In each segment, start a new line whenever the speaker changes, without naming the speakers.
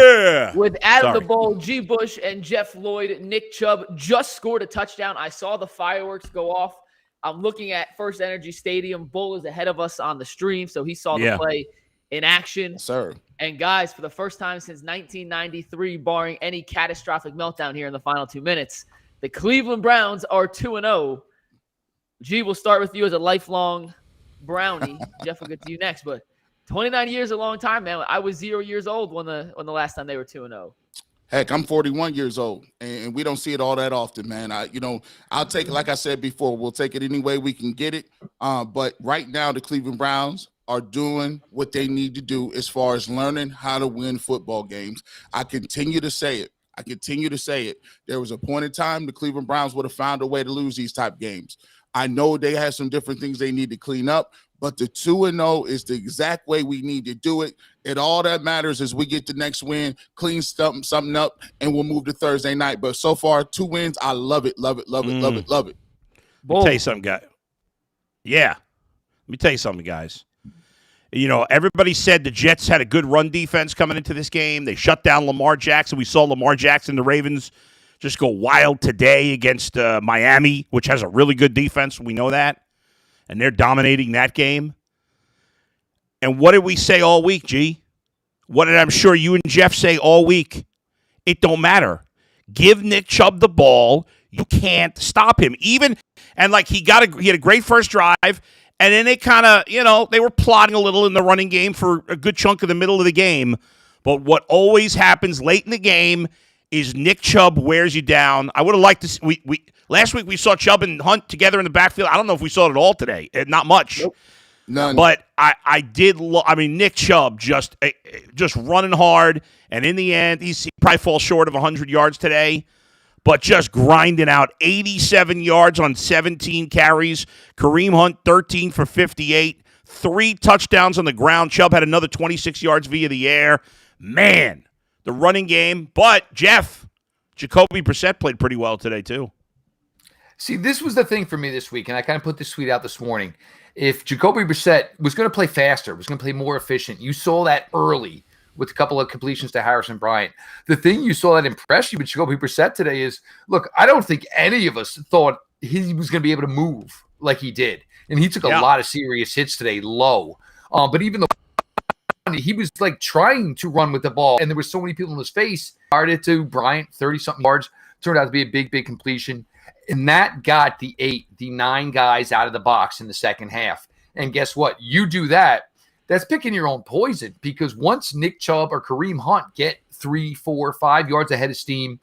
Yeah.
With Out of the Bowl, G. Bush and Jeff Lloyd. Nick Chubb just scored a touchdown. I saw the fireworks go off. I'm looking at FirstEnergy Stadium. Bull is ahead of us on the stream, so he saw the play in action.
Yes, sir.
And guys, for the first time since 1993, barring any catastrophic meltdown here in the final 2 minutes, the Cleveland Browns are 2-0. G, we'll start with you as a lifelong Brownie. Jeff will get to you next, but 29 years is a long time, man. I was 0 years old when the last time they were 2-0.
Heck, I'm 41 years old, and we don't see it all that often, man. I'll take it, like I said before, we'll take it any way we can get it. But right now, the Cleveland Browns are doing what they need to do as far as learning how to win football games. I continue to say it. There was a point in time the Cleveland Browns would have found a way to lose these type games. I know they have some different things they need to clean up, but the 2-0 is the exact way we need to do it. And all that matters is we get the next win, clean something up, and we'll move to Thursday night. But so far, 2 wins. I love it.
Let me tell you something, guys. Yeah. Let me tell you something, guys. Everybody said the Jets had a good run defense coming into this game. They shut down Lamar Jackson. We saw Lamar Jackson, the Ravens, just go wild today against Miami, which has a really good defense. We know that. And they're dominating that game. And what did we say all week, G? What did I'm sure you and Jeff say all week? It don't matter. Give Nick Chubb the ball. You can't stop him. He had a great first drive, and then they kind of, they were plotting a little in the running game for a good chunk of the middle of the game. But what always happens late in the game is Nick Chubb wears you down. I would have liked to see, last week we saw Chubb and Hunt together in the backfield. I don't know if we saw it at all today. Not much.
Nope. None.
But I did Nick Chubb just running hard, and in the end, he probably falls short of 100 yards today, but just grinding out 87 yards on 17 carries. Kareem Hunt, 13 for 58, 3 touchdowns on the ground. Chubb had another 26 yards via the air. Man, the running game. But, Jeff, Jacoby Brissett played pretty well today, too.
See, this was the thing for me this week, and I kind of put this tweet out this morning. If Jacoby Brissett was going to play faster, was going to play more efficient, you saw that early with a couple of completions to Harrison Bryant. The thing you saw that impressed you with Jacoby Brissett today is, look, I don't think any of us thought he was going to be able to move like he did. And he took a lot of serious hits today low. But even though he was like trying to run with the ball, and there were so many people in his face, started to Bryant, 30-something yards, turned out to be a big, big completion. And that got the 9 guys out of the box in the second half. And guess what? You do that, that's picking your own poison, because once Nick Chubb or Kareem Hunt get 3, 4, 5 yards ahead of steam,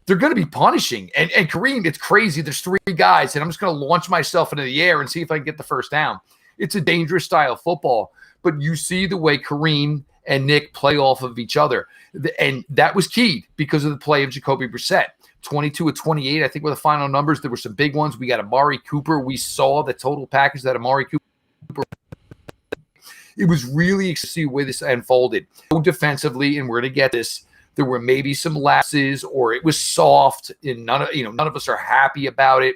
they're going to be punishing. And Kareem, it's crazy. There's 3 guys, and I'm just going to launch myself into the air and see if I can get the first down. It's a dangerous style of football. But you see the way Kareem and Nick play off of each other. And that was key because of the play of Jacoby Brissett. 22 of 28, I think, were the final numbers. There were some big ones. We got Amari Cooper. We saw the total package that Amari Cooper. It was really exciting to see the way this unfolded. Defensively, and we're going to get this, there were maybe some lapses, or it was soft, and none of us are happy about it.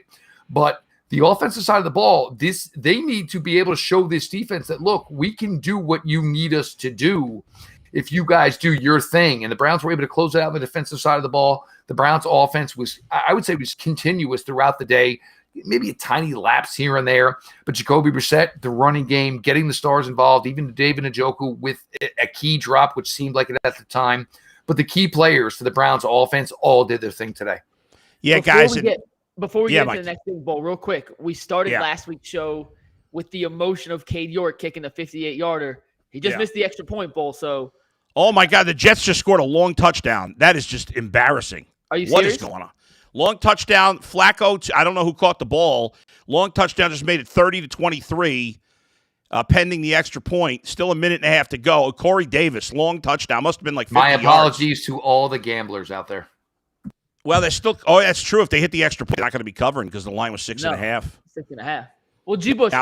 But the offensive side of the ball, they need to be able to show this defense that, look, we can do what you need us to do if you guys do your thing. And the Browns were able to close it out on the defensive side of the ball. The Browns offense was, I would say, was continuous throughout the day, maybe a tiny lapse here and there. But Jacoby Brissett, the running game, getting the stars involved, even David Njoku with a key drop, which seemed like it at the time. But the key players for the Browns offense all did their thing today.
Yeah, guys.
Before we get into the next big bowl, real quick, we started last week's show with the emotion of Cade York kicking the 58-yarder. He just missed the extra point, Bull, so.
Oh, my God, the Jets just scored a long touchdown. That is just embarrassing.
Are you
serious?
What is
going on? Long touchdown. Flacco, I don't know who caught the ball. Long touchdown just made it 30-23, pending the extra point. Still a minute and a half to go. Corey Davis, long touchdown. Must have been like 50
My
yards.
apologies to all the gamblers out there.
Well, they're still – that's true. If they hit the extra point, they're not going to be covering because the line was 6.5.
6.5. Well, G. Bush,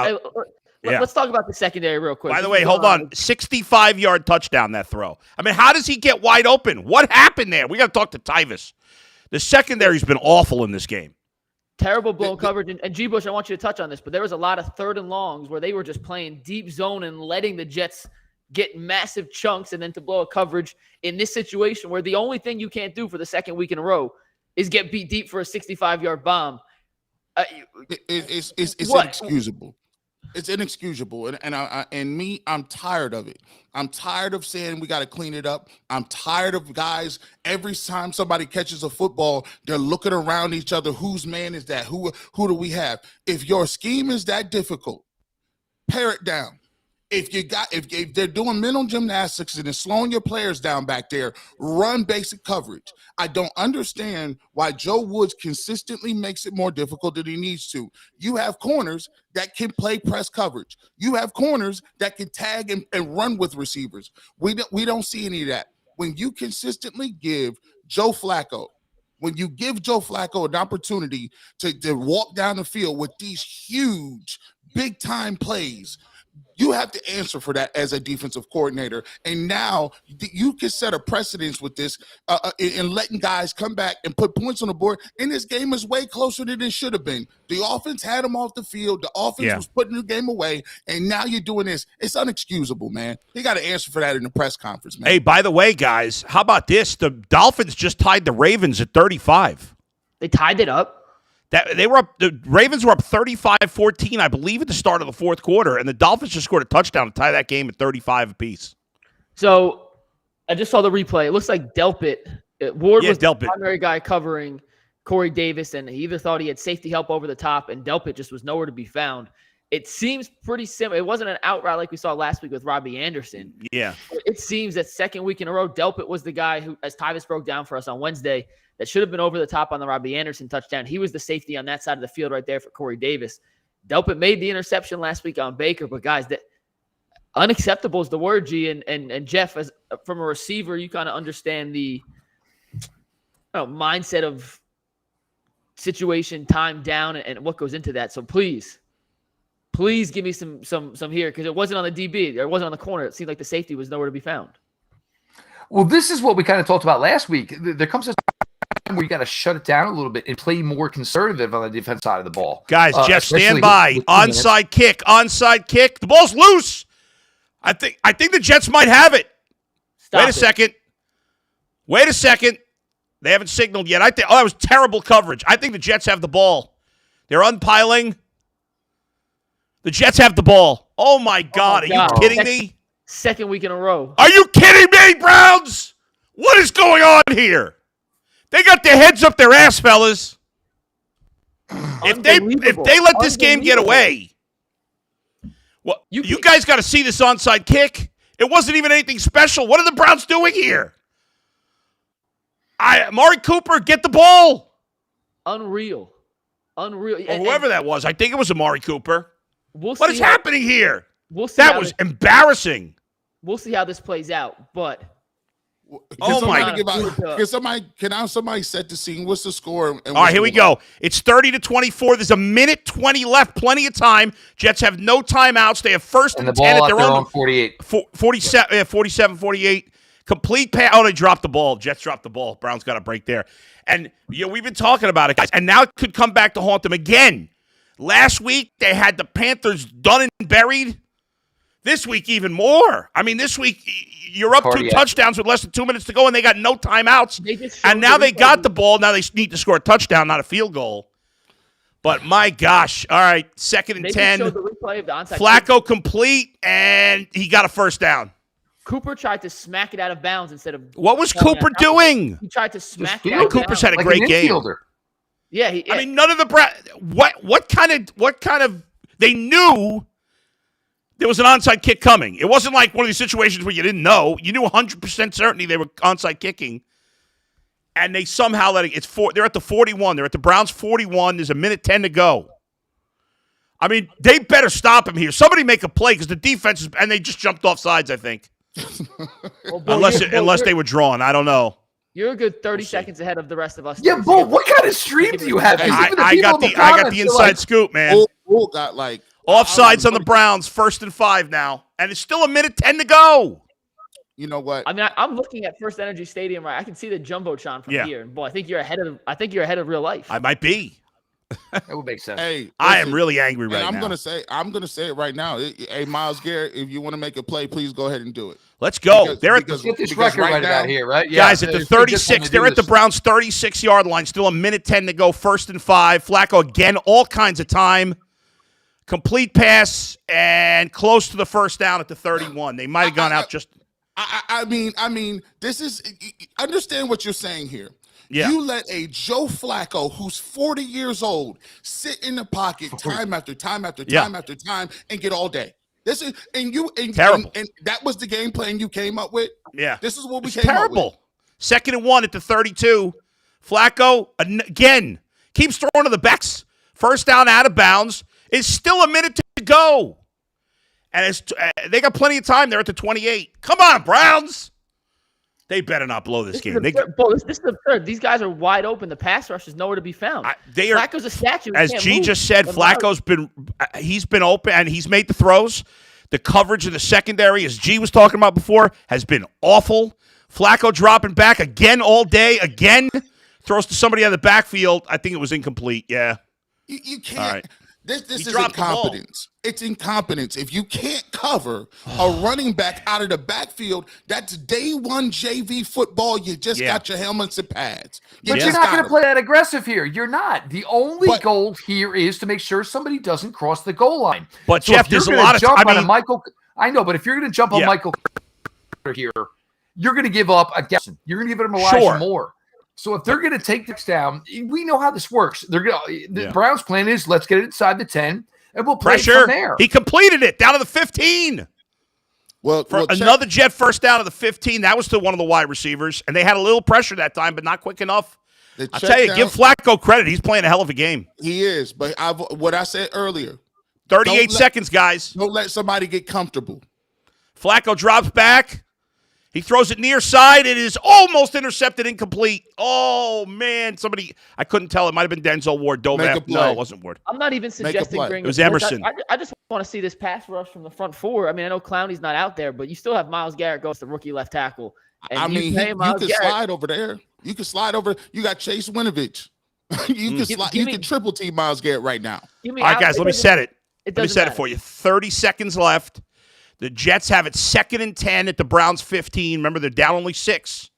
let's talk about the secondary real quick.
By the way, hold on. 65-yard touchdown, that throw. I mean, how does he get wide open? What happened there? We got to talk to Tyvis. The secondary's been awful in this game.
Terrible blown coverage. And G. Bush, I want you to touch on this, but there was a lot of 3rd and longs where they were just playing deep zone and letting the Jets get massive chunks, and then to blow a coverage in this situation where the only thing you can't do for the second week in a row is get beat deep for a 65-yard bomb.
It's inexcusable. It's inexcusable. And I'm tired of it. I'm tired of saying we got to clean it up. I'm tired of guys, every time somebody catches a football, they're looking around each other. Whose man is that? Who do we have? If your scheme is that difficult, pare it down. If they're doing mental gymnastics and it's slowing your players down back there, run basic coverage. I don't understand why Joe Woods consistently makes it more difficult than he needs to. You have corners that can play press coverage. You have corners that can tag and run with receivers. We don't see any of that. When you consistently give Joe Flacco an opportunity to walk down the field with these huge, big-time plays, you have to answer for that as a defensive coordinator. And now you can set a precedence with this in letting guys come back and put points on the board. And this game is way closer than it should have been. The offense had them off the field. The offense was putting the game away. And now you're doing this. It's unexcusable, man. You got to answer for that in the press conference, man.
Hey, by the way, guys, how about this? The Dolphins just tied the Ravens at 35.
They tied it up.
The Ravens were up 35-14, I believe, at the start of the fourth quarter, and the Dolphins just scored a touchdown to tie that game at 35 apiece.
So I just saw the replay. It looks like Delpit. Ward was the primary guy covering Corey Davis, and he either thought he had safety help over the top, and Delpit just was nowhere to be found. It seems pretty similar. It wasn't an out route like we saw last week with Robbie Anderson.
Yeah.
It seems that second week in a row, Delpit was the guy who, as Tyvis broke down for us on Wednesday, that should have been over the top on the Robbie Anderson touchdown. He was the safety on that side of the field right there for Corey Davis. Delpit made the interception last week on Baker, but guys, that unacceptable is the word, G. And Jeff, as from a receiver, you kind of understand the mindset of situation, time down, and what goes into that. So please give me some here, because it wasn't on the DB, or it wasn't on the corner. It seemed like the safety was nowhere to be found.
Well, this is what we kind of talked about last week. There comes a time where you got to shut it down a little bit and play more conservative on the defense side of the ball.
Guys, Jeff, stand by. Onside kick. The ball's loose. I think the Jets might have it. Wait a second. They haven't signaled yet. That was terrible coverage. I think the Jets have the ball. They're unpiling. The Jets have the ball. Oh, my God. Are you kidding me?
Second week in a row.
Are you kidding me, Browns? What is going on here? They got their heads up their ass, fellas. If they let this game get away, well, you guys got to see this onside kick. It wasn't even anything special. What are the Browns doing here? Amari Cooper, get the ball.
Unreal.
Or whoever that was. I think it was Amari Cooper. What is happening here?
That
was embarrassing.
We'll see how this plays out, but
Can somebody set the scene? What's the score?
All right, here we go. It's 30-24. There's a minute 20 left. Plenty of time. Jets have no timeouts. They have first and 10 at their own
48.
47-48. Complete pass. Oh, they dropped the ball. Jets dropped the ball. Browns got a break there. And we've been talking about it, guys. And now it could come back to haunt them again. Last week, they had the Panthers done and buried. This week, even more. I mean, this week, you're up 2 touchdowns with less than 2 minutes to go, and they got no timeouts. And now they got the ball. Now they need to score a touchdown, not a field goal. But my gosh. All right, 2nd and 10. Flacco complete, and he got a first down.
Cooper tried to smack it out of bounds instead of.
What was Cooper doing?
He tried to smack it out of bounds.
Cooper's had a great game.
Yeah,
I mean, none of the what kind of they knew there was an onside kick coming. It wasn't like one of these situations where you didn't know. You knew 100% certainty they were onside kicking, and they somehow let it. They're at the 41. They're at the Browns 41. There's a minute 10 to go. I mean, they better stop him here. Somebody make a play, because the defense and they just jumped off sides, I think. Unless they were drawn, I don't know.
You're a good 30 seconds ahead of the rest of us.
Yeah, Bull, what kind of stream do you have?
I got the inside scoop, man.
Bull got like
offsides on the Browns, 1st and 5 now, and it's still a minute 10 to go.
You know what?
I mean, I'm looking at FirstEnergy Stadium, right? I can see the jumbotron from here. Boy, I think you're ahead of real life.
I might be.
That would make sense.
Hey, listen,
I am really angry right
I'm
now.
I'm gonna say it right now. Hey, Myles Garrett, if you want to make a play, please go ahead and do it.
Let's go.
Because-
they're at
because-
the,
Get this
because
record right
now-
about here, right?
guys at the
it's a good time
36.
to
They're
do
at the
this.
Browns' 36-yard line. Still a minute 10 to go. 1st and 5. Flacco again, all kinds of time. Complete pass and close to the first down at the 31. They might have gone out just.
I mean, this is understand what you're saying here.
Yeah.
You let a Joe Flacco, who's 40 years old, sit in the pocket time after time after time after time and get all day. This is
Terrible.
And that was the game plan you came up with.
Yeah.
This is what we
It's
came up with.
terrible. 2nd and 1 at the 32. Flacco again keeps throwing to the backs. First down out of bounds. It's still a minute to go. And they got plenty of time. They're at the 28. Come on, Browns. They better not blow this game.
This is the third. These guys are wide open. The pass rush is nowhere to be found.
They are.
Flacco's a statue. He
As
can't
G
move.
just said,
But
Flacco's been open and he's made the throws. The coverage in the secondary, as G was talking about before, has been awful. Flacco dropping back again all day. Again, throws to somebody out of the backfield. I think it was incomplete. Yeah.
You can't.
All right.
This
He
is
dropped the ball.
incompetence. It's incompetence. If you can't cover a running back out of the backfield, that's day one JV football. You just got your helmets and pads.
But
just
you're not going
got
to play that aggressive here. You're not. The only
But-
goal here is to make sure somebody doesn't cross the goal line.
But
So
Jeff,
if you're
there's a
gonna
lot of.
jump
I
on a
mean,
Michael. I know, but if you're going to jump on
Yeah.
Michael here, you're going to give up a guess. You're going to give him Elijah
Sure.
Moore. So if they're going to take this down, we know how this works. They're going. The
Yeah.
Browns' plan is let's get it inside the 10, and we'll play it
pressure.
from there.
He completed it down to the 15.
well,
For
check-
another Jet first down to the 15. That was to one of the wide receivers. And they had a little pressure that time, but not quick enough.
the
I'll
check
tell you,
down-
give Flacco credit. He's playing a hell of a game.
He is, but what I said earlier.
38
Don't let-
seconds, guys.
Don't let somebody get comfortable.
Flacco drops back. He throws it near side. It is almost intercepted, incomplete. Oh, man. I couldn't tell. It might have been Denzel Ward. Dove
Make a
after.
play.
No, it wasn't Ward.
I'm not even suggesting
play.
bringing.
It was Emerson.
I just want to see this pass rush from the front four. I mean, I know Clowney's not out there, but you still have Myles Garrett goes to rookie left tackle. And
I mean,
pay
you
Myles
can
Garrett.
slide over there. You can slide over. You got Chase Winovich. You can slide. You can triple team Myles Garrett right now.
Give me
All right,
out-
guys, let me
doesn't-
set it.
It
Let me
doesn't
set it
matter.
for you. 30 seconds left. The Jets have it 2nd and 10 at the Browns 15. Remember, they're down only 6.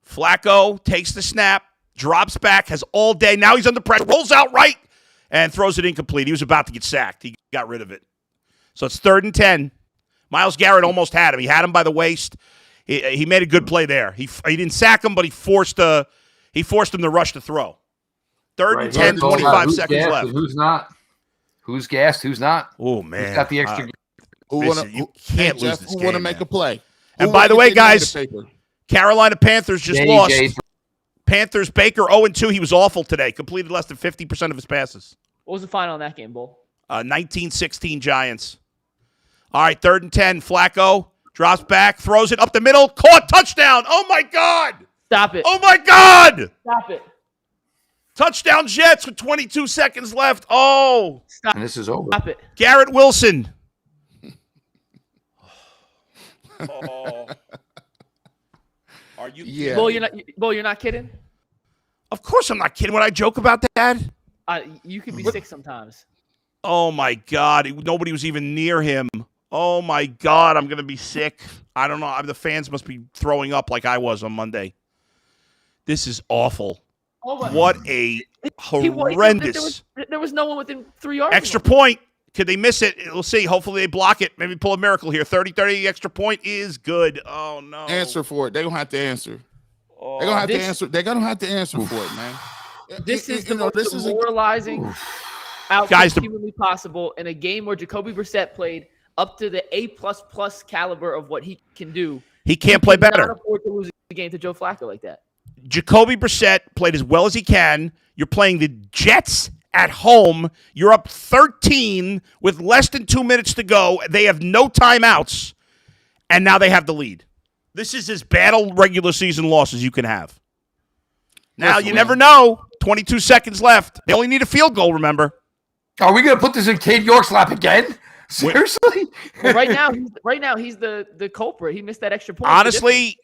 Flacco takes the snap, drops back, has all day. Now he's under pressure, rolls out right, and throws it incomplete. He was about to get sacked. He got rid of it. So it's 3rd and 10. Myles Garrett almost had him. He had him by the waist. He made a good play there. He didn't sack him, but he forced him to rush the throw. 3rd and 10,
It's all about
25
who's
seconds
gassed
left.
and who's not? Who's gassed? Who's not?
Oh, man.
Who's got the extra?
You can't lose this
Who
game,
want to make
man.
a play?
And
Who
by
wanna
the
get
way,
their name in
guys,
the paper?
Carolina Panthers just lost.
JJ.
Panthers, Baker 0-2. He was awful today. Completed less than 50% of his passes.
What was the final in that game, Bull?
19-16 Giants. All right, 3rd and 10. Flacco drops back, throws it up the middle. Caught, touchdown. Oh, my God.
Stop it.
Oh, my God.
Stop it.
Touchdown Jets with 22 seconds left. Oh,
Stop.
And this is over.
Stop it.
Garrett Wilson. Oh. Are you
Yeah.
Bull, you're not kidding.
Of course I'm not kidding when I joke about that.
You can be sick sometimes.
Oh, my God. Nobody was even near him. Oh, my God. I'm going to be sick. I don't know. The fans must be throwing up like I was on Monday. This is awful.
Oh my.
What a horrendous
There was no one within 3 yards.
extra
of him.
point. Could they miss it? We'll see. Hopefully they block it. Maybe pull a miracle here. 30-30 extra point is good. Oh, no.
Answer for it. They're gonna have to answer.
Oh,
They're gonna have to
This-
answer. They're gonna have to answer for it, man.
This is the
You know,
most
this is a-
demoralizing outcome
Guys,
humanly possible in a game where Jacoby Brissett played up to the A++ caliber of what he can do.
he can't play
You cannot
better.
afford to lose a game to Joe Flacco like that.
Jacoby Brissett played as well as he can. You're playing the Jets at home. You're up 13 with less than 2 minutes to go. They have no timeouts, and now they have the lead. This is as bad a regular season loss as you can have. Now,
Listen,
you
man.
never know. 22 seconds left. They only need a field goal, remember?
Are we going to put this in Cade York's lap again? Seriously?
Well, right now he's the culprit. He missed that extra point.
Honestly,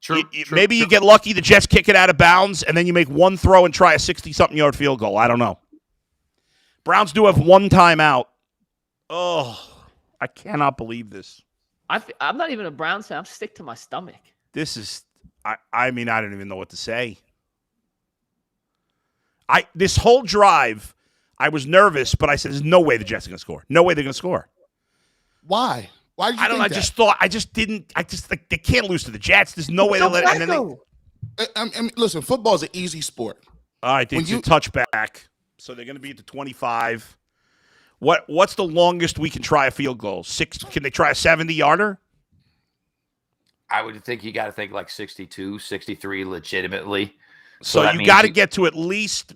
True.
Maybe you get lucky, the Jets kick it out of bounds, and then you make one throw and try a 60-something yard field goal. I don't know. Browns do have one timeout. Oh, I cannot believe this.
I'm not even a Browns fan. I'm sick to my stomach.
This is, I mean, I don't even know what to say. This whole drive, I was nervous, but I said, there's no way the Jets are going to score. No way they're going to score.
Why? Why did you
I don't know. I just didn't. Like, they can't lose to the Jets. There's no way they'll let it.
I mean, listen, football is an easy sport.
All right, it's a touchback. So they're going to be at the 25. What's the longest we can try a field goal? 6? Can they try a 70-yarder?
I would think you got to think like 62, 63 legitimately.
So you got to get to at least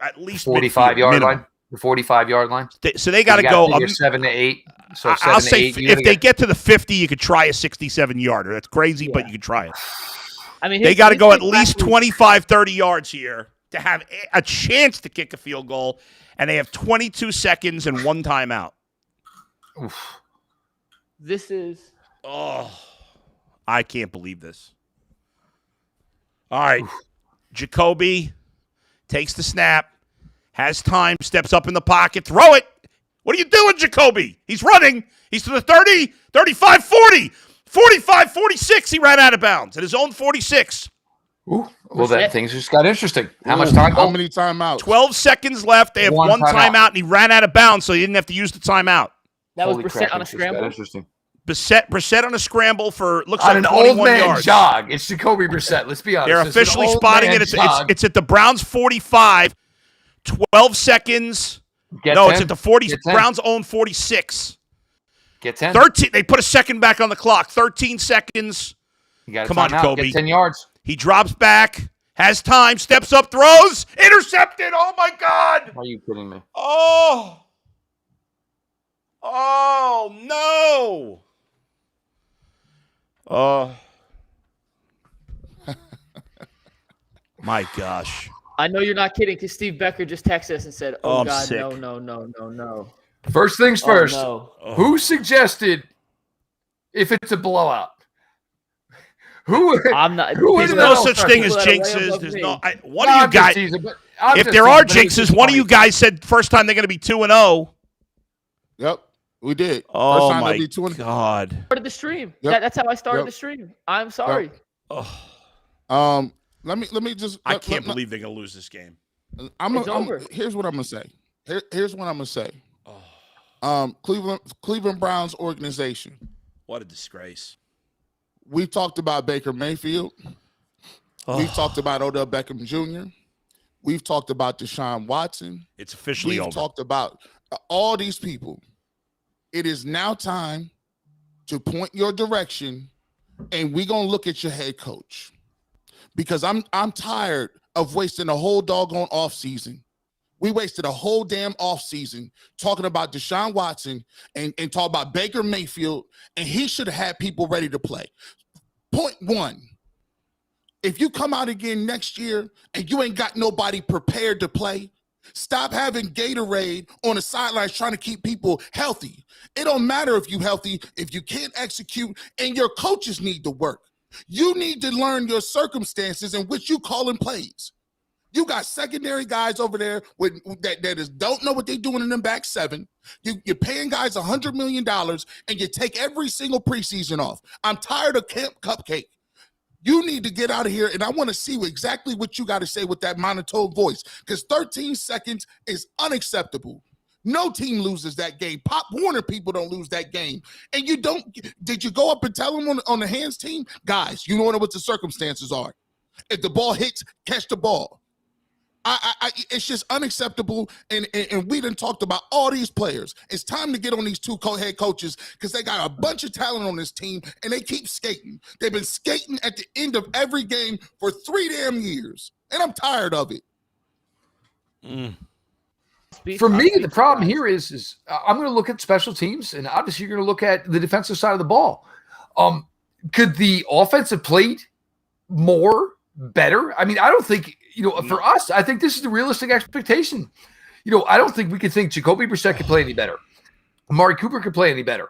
45-yard line. The 45-yard line.
So they got to go
7 to 8. So
I'll say if they get to the 50, you could try a 67-yarder. That's crazy, but you could try it.
I mean,
they got to go at least 25, 30 yards here to have a chance to kick a field goal, and they have 22 seconds and one timeout.
Oof.
This is...
Oh, I can't believe this. All right. Oof. Jacoby takes the snap, has time, steps up in the pocket, throw it. What are you doing, Jacoby? He's running. He's to the 30, 35, 40, 45, 46. He ran out of bounds at his own 46.
Ooh, well, things just got interesting. How much time?
How many timeouts?
12 seconds left. They have one timeout, and he ran out of bounds, so he didn't have to use the timeout.
That was Brissett on a scramble.
Interesting.
Brissett on a scramble for looks
on
like
an
21
old man
yards.
Jog. It's Jacoby Brissett. Let's be honest.
They're officially spotting it. It's at the Browns 45. 12 seconds. It's at the 40. Browns own 46.
Get 10.
13. They put a second back on the clock. 13 seconds. Come on, Jacoby.
Get 10 yards.
He drops back, has time, steps up, throws, intercepted. Oh, my God.
Are you kidding me?
Oh, no. Oh. My gosh.
I know you're not kidding because Steve Becker just texted us and said, oh God, sick. No.
First things first,
no.
Who suggested if it's a blowout?
I'm not.
There's no such thing as jinxes. There's no. One of you guys. If there are jinxes, one of you guys said first time they're going to be 2-0.
Yep, we did.
Oh
first time
my
be 2-0.
God!
Started the stream. Yep. That's how I started the stream. I'm sorry.
Yep. Let me just.
I can't believe they're going to lose this game.
Here's what I'm going to say. Here's what I'm going to say. Cleveland Browns organization.
What a disgrace.
We've talked about Baker Mayfield. We've talked about Odell Beckham Jr. We've talked about Deshaun Watson.
It's officially over.
We've talked about all these people. It is now time to point your direction, and we're going to look at your head coach. Because I'm tired of wasting a whole doggone offseason. We wasted a whole damn offseason talking about Deshaun Watson and talk about Baker Mayfield, and he should have had people ready to play. Point one, if you come out again next year and you ain't got nobody prepared to play, stop having Gatorade on the sidelines trying to keep people healthy. It don't matter if you're healthy, if you can't execute, and your coaches need to work. You need to learn your circumstances in which you calling plays. You got secondary guys over there that don't know what they're doing in them back seven. You're paying guys $100 million, and you take every single preseason off. I'm tired of Camp Cupcake. You need to get out of here, and I want to see exactly what you got to say with that monotone voice, because 13 seconds is unacceptable. No team loses that game. Pop Warner people don't lose that game. And you don't – did you go up and tell them on the hands team? Guys, you know what the circumstances are. If the ball hits, catch the ball. It's just unacceptable, and we done talked about all these players. It's time to get on these two head coaches because they got a bunch of talent on this team, and they keep skating. They've been skating at the end of every game for 3 damn years, and I'm tired of it.
For me, the problem here is I'm going to look at special teams, and obviously you're going to look at the defensive side of the ball. Could the offense have played better? I mean, I don't think – for us, I think this is the realistic expectation. I don't think we could think Jacoby Brissett could play any better. Amari Cooper could play any better.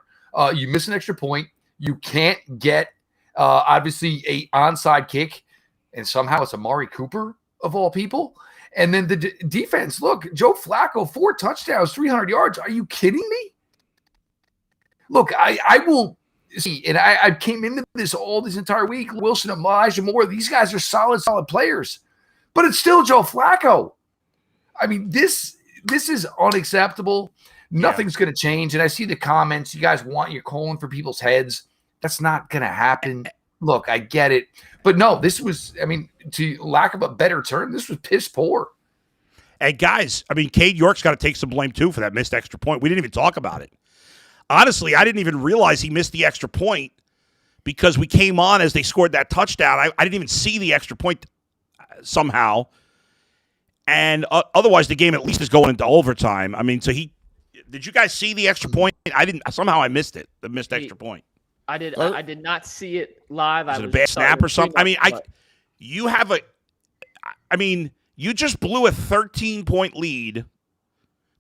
You miss an extra point. You can't get Obviously, a onside kick, and somehow it's Amari Cooper of all people. And then the defense, look, Joe Flacco, 4 touchdowns, 300 yards. Are you kidding me? Look, I will see, and I came into this entire week. Wilson, Elijah Moore, these guys are solid players. But it's still Joe Flacco. I mean, this is unacceptable. Nothing's going to change. And I see the comments. You guys you're calling for people's heads. That's not going to happen. Look, I get it. But no, this was, I mean, to lack of a better term, this was piss poor.
And guys, I mean, Cade York's got to take some blame too for that missed extra point. We didn't even talk about it. Honestly, I didn't even realize he missed the extra point because we came on as they scored that touchdown. I didn't even see the extra point somehow. And otherwise, the game at least is going into overtime. I mean, so did you guys see the extra point? Somehow I missed it, the missed extra point.
I did not see it live.
Was it a bad snap or something? I mean, you just blew a 13-point lead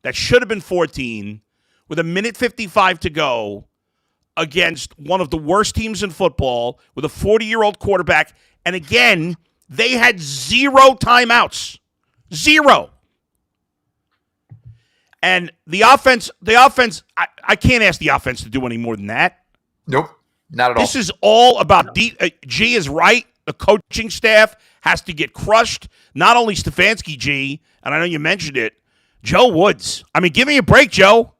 that should have been 14 with 1:55 to go against one of the worst teams in football with a 40-year-old quarterback. And again, they had 0 timeouts. 0. And the offense, I can't ask the offense to do any more than that.
Nope, not at all.
This is all about G is right. The coaching staff has to get crushed. Not only Stefanski, G, and I know you mentioned it, Joe Woods. I mean, give me a break, Joe.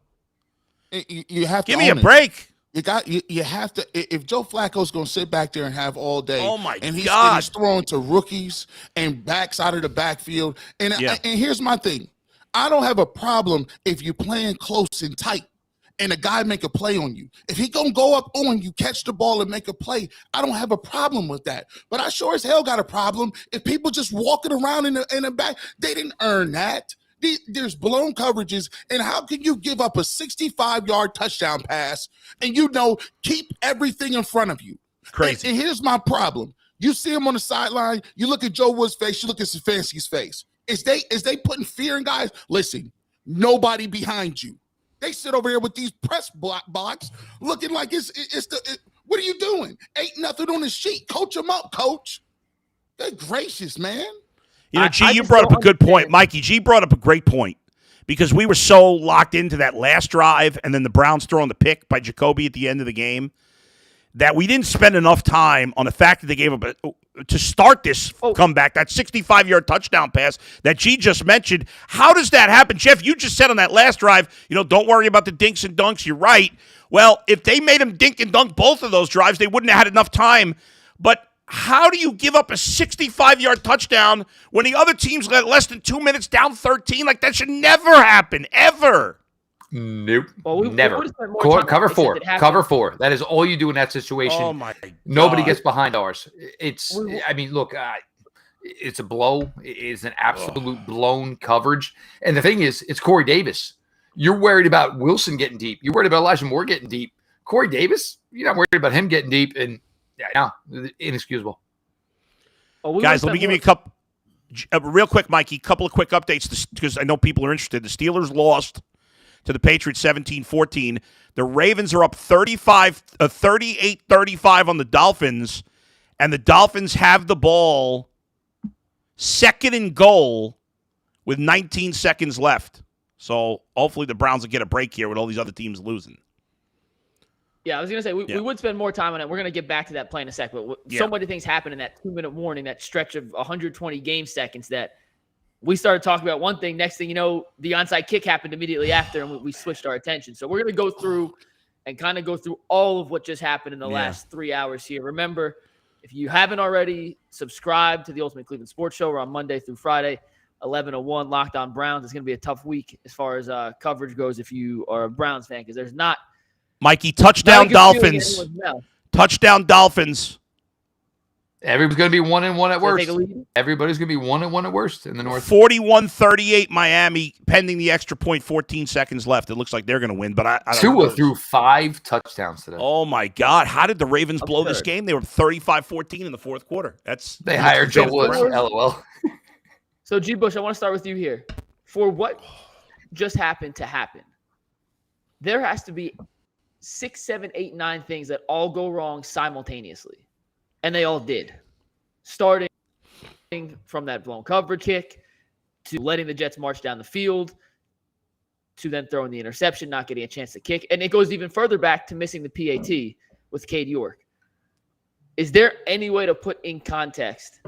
You have to
give me a break.
You have to. If Joe Flacco's going to sit back there and have all day,
oh my
and
God,
he's throwing to rookies and backs out of the backfield, and here's my thing. I don't have a problem if you're playing close and tight and a guy make a play on you. If he gonna go up on you, catch the ball and make a play, I don't have a problem with that. But I sure as hell got a problem if people just walking around in the back. They didn't earn that. There's blown coverages, and how can you give up a 65-yard touchdown pass and keep everything in front of you?
Crazy.
And here's my problem. You see him on the sideline, you look at Joe Woods' face, you look at Stefanski's face. Is they putting fear in guys? Listen, nobody behind you. They sit over here with these press blocks looking like what are you doing? Ain't nothing on the sheet. Coach them up, coach. Good gracious, man.
G, you brought up a good point. Mikey, G brought up a great point because we were so locked into that last drive and then the Browns throwing the pick by Jacoby at the end of the game that we didn't spend enough time on the fact that they gave up to start this comeback, that 65-yard touchdown pass that G just mentioned. How does that happen? Jeff, you just said on that last drive, don't worry about the dinks and dunks. You're right. Well, if they made him dink and dunk both of those drives, they wouldn't have had enough time. But how do you give up a 65-yard touchdown when the other team's got less than 2 minutes down 13? Like, that should never happen, ever.
Nope. Well, never. Cover 4. Cover 4. That is all you do in that situation.
Oh, my God.
Nobody gets behind ours. It's a blow. It is an absolute blown coverage. And the thing is, it's Corey Davis. You're worried about Wilson getting deep. You're worried about Elijah Moore getting deep. Corey Davis, you're not worried about him getting deep. And, inexcusable.
Guys, let me give you a couple. Real quick, Mikey, couple of quick updates because I know people are interested. The Steelers lost to the Patriots 17-14. The Ravens are up 38-35 on the Dolphins, and the Dolphins have the ball 2nd and goal with 19 seconds left. So hopefully the Browns will get a break here with all these other teams losing.
Yeah, I was going to say, we would spend more time on it. We're going to get back to that play in a sec, but so many things happen in that 2-minute warning, that stretch of 120 game seconds that we started talking about one thing. Next thing you know, the onside kick happened immediately after, and we switched our attention. So we're going to go through all of what just happened in the last 3 hours here. Remember, if you haven't already, subscribe to the Ultimate Cleveland Sports Show. We're on Monday through Friday, 11:01, Locked On Browns. It's going to be a tough week as far as coverage goes if you are a Browns fan, because there's not –
Mikey, touchdown Dolphins. Touchdown Dolphins.
Everybody's going to be 1-1 at worst. Everybody's going to be 1-1 at worst in the North.
41-38 Miami, pending the extra point, 14 seconds left. It looks like they're going to win, but I don't know.
Tua threw 5 touchdowns today.
Oh, my God. How did the Ravens blow this game? They were 35-14 in the fourth quarter.
They hired Joe Woods. LOL.
So, G. Bush, I want to start with you here. For what just happened to happen, there has to be 6, 7, 8, 9 things that all go wrong simultaneously. And they all did. Starting from that blown coverage kick to letting the Jets march down the field to then throwing the interception, not getting a chance to kick. And it goes even further back to missing the PAT with Cade York. Is there any way to put in context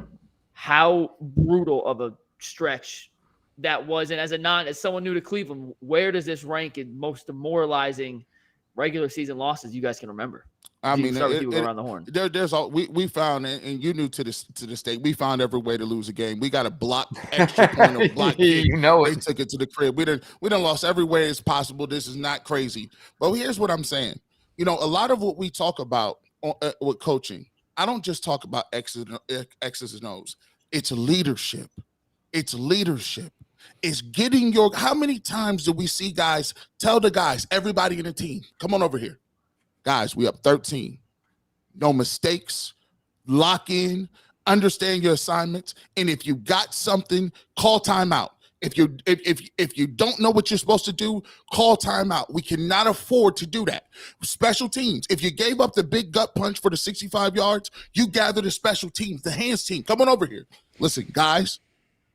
how brutal of a stretch that was? And as someone new to Cleveland, where does this rank in most demoralizing regular season losses you guys can remember?
I mean,
start with you around the horn.
There's all we found, and you knew to the state. We found every way to lose a game. We got a block extra point or block.
You know it.
They took it to the crib. We done lost every way as possible. This is not crazy. But here's what I'm saying. A lot of what we talk about with coaching, I don't just talk about X's and O's. It's leadership. It's leadership. It's getting how many times do we see guys tell the guys, everybody in the team, come on over here. Guys, we up 13. No mistakes. Lock in. Understand your assignments. And if you got something, call timeout. If you don't know what you're supposed to do, call timeout. We cannot afford to do that. Special teams. If you gave up the big gut punch for the 65 yards, you gather the special teams, the hands team. Come on over here. Listen, guys,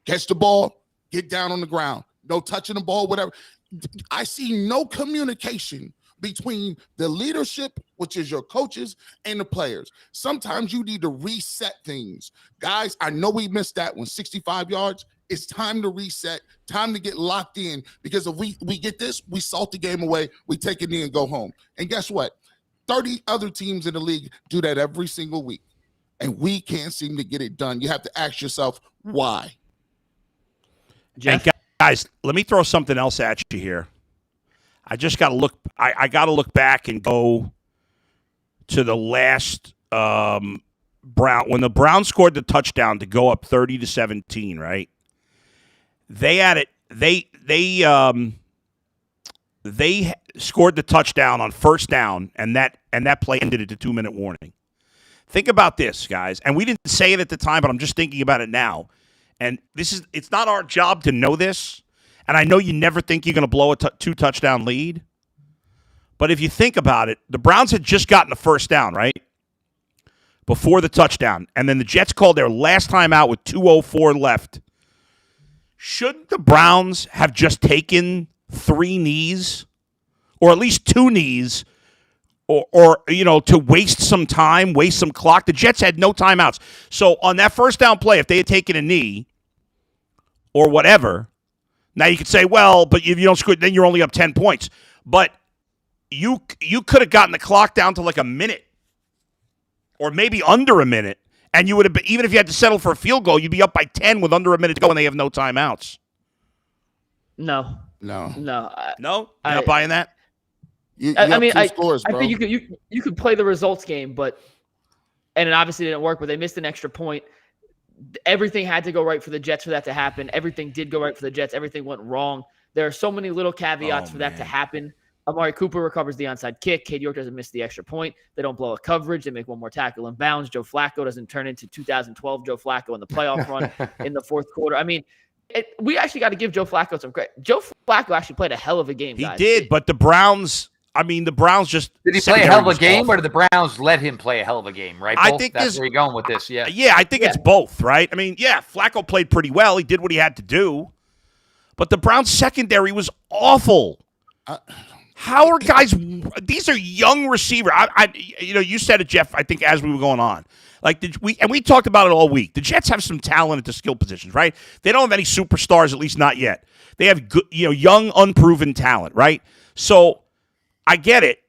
catch the ball, get down on the ground. No touching the ball, whatever. I see no communication between the leadership, which is your coaches, and the players. Sometimes you need to reset things. Guys, I know we missed that one, 65 yards. It's time to reset, time to get locked in, because if we get this, we salt the game away, we take it in and go home. And guess what? 30 other teams in the league do that every single week, and we can't seem to get it done. You have to ask yourself, why?
Jeff? And guys, let me throw something else at you here. I just got to look. I got to look back and go to the last Brown when the Browns scored the touchdown to go up 30-17. Right? They had it. They scored the touchdown on first down, and that play ended at a 2-minute warning. Think about this, guys. And we didn't say it at the time, but I'm just thinking about it now. And it's not our job to know this. And I know you never think you're going to blow a 2-touchdown lead. But if you think about it, the Browns had just gotten the first down, right? Before the touchdown. And then the Jets called their last time out with 2:04 left. Shouldn't the Browns have just taken 3 knees? Or at least 2 knees? Or to waste some time, waste some clock? The Jets had no timeouts. So on that first down play, if they had taken a knee or whatever, now you could say, well, but if you don't score, then you're only up 10 points. But you could have gotten the clock down to like a minute or maybe under a minute, and you would have been, even if you had to settle for a field goal, you'd be up by 10 with under a minute to go, and they have no timeouts.
No.
No? You're not buying that?
I
scores, bro.
I think you could play the results game, and it obviously didn't work, but they missed an extra point. Everything had to go right for the Jets for that to happen. Everything did go right for the Jets. Everything went wrong. There are so many little caveats for that to happen. Amari Cooper recovers the onside kick. Cade York doesn't miss the extra point. They don't blow a coverage. They make one more tackle in bounds. Joe Flacco doesn't turn into 2012 Joe Flacco in the playoff run in the fourth quarter. I mean, we actually got to give Joe Flacco some credit. Joe Flacco actually played a hell of a game, guys.
He did, but the Browns just
did he play a hell of a game, or did the Browns let him play a hell of a game? Right?
I think
that's where you're going with this. Yeah,
I think it's both. Right? I mean, Flacco played pretty well. He did what he had to do, but the Browns secondary was awful. How are guys? These are young receivers. You said it, Jeff. I think as we were going on, we talked about it all week. The Jets have some talent at the skill positions, right? They don't have any superstars, at least not yet. They have good, young, unproven talent, right? So I get it.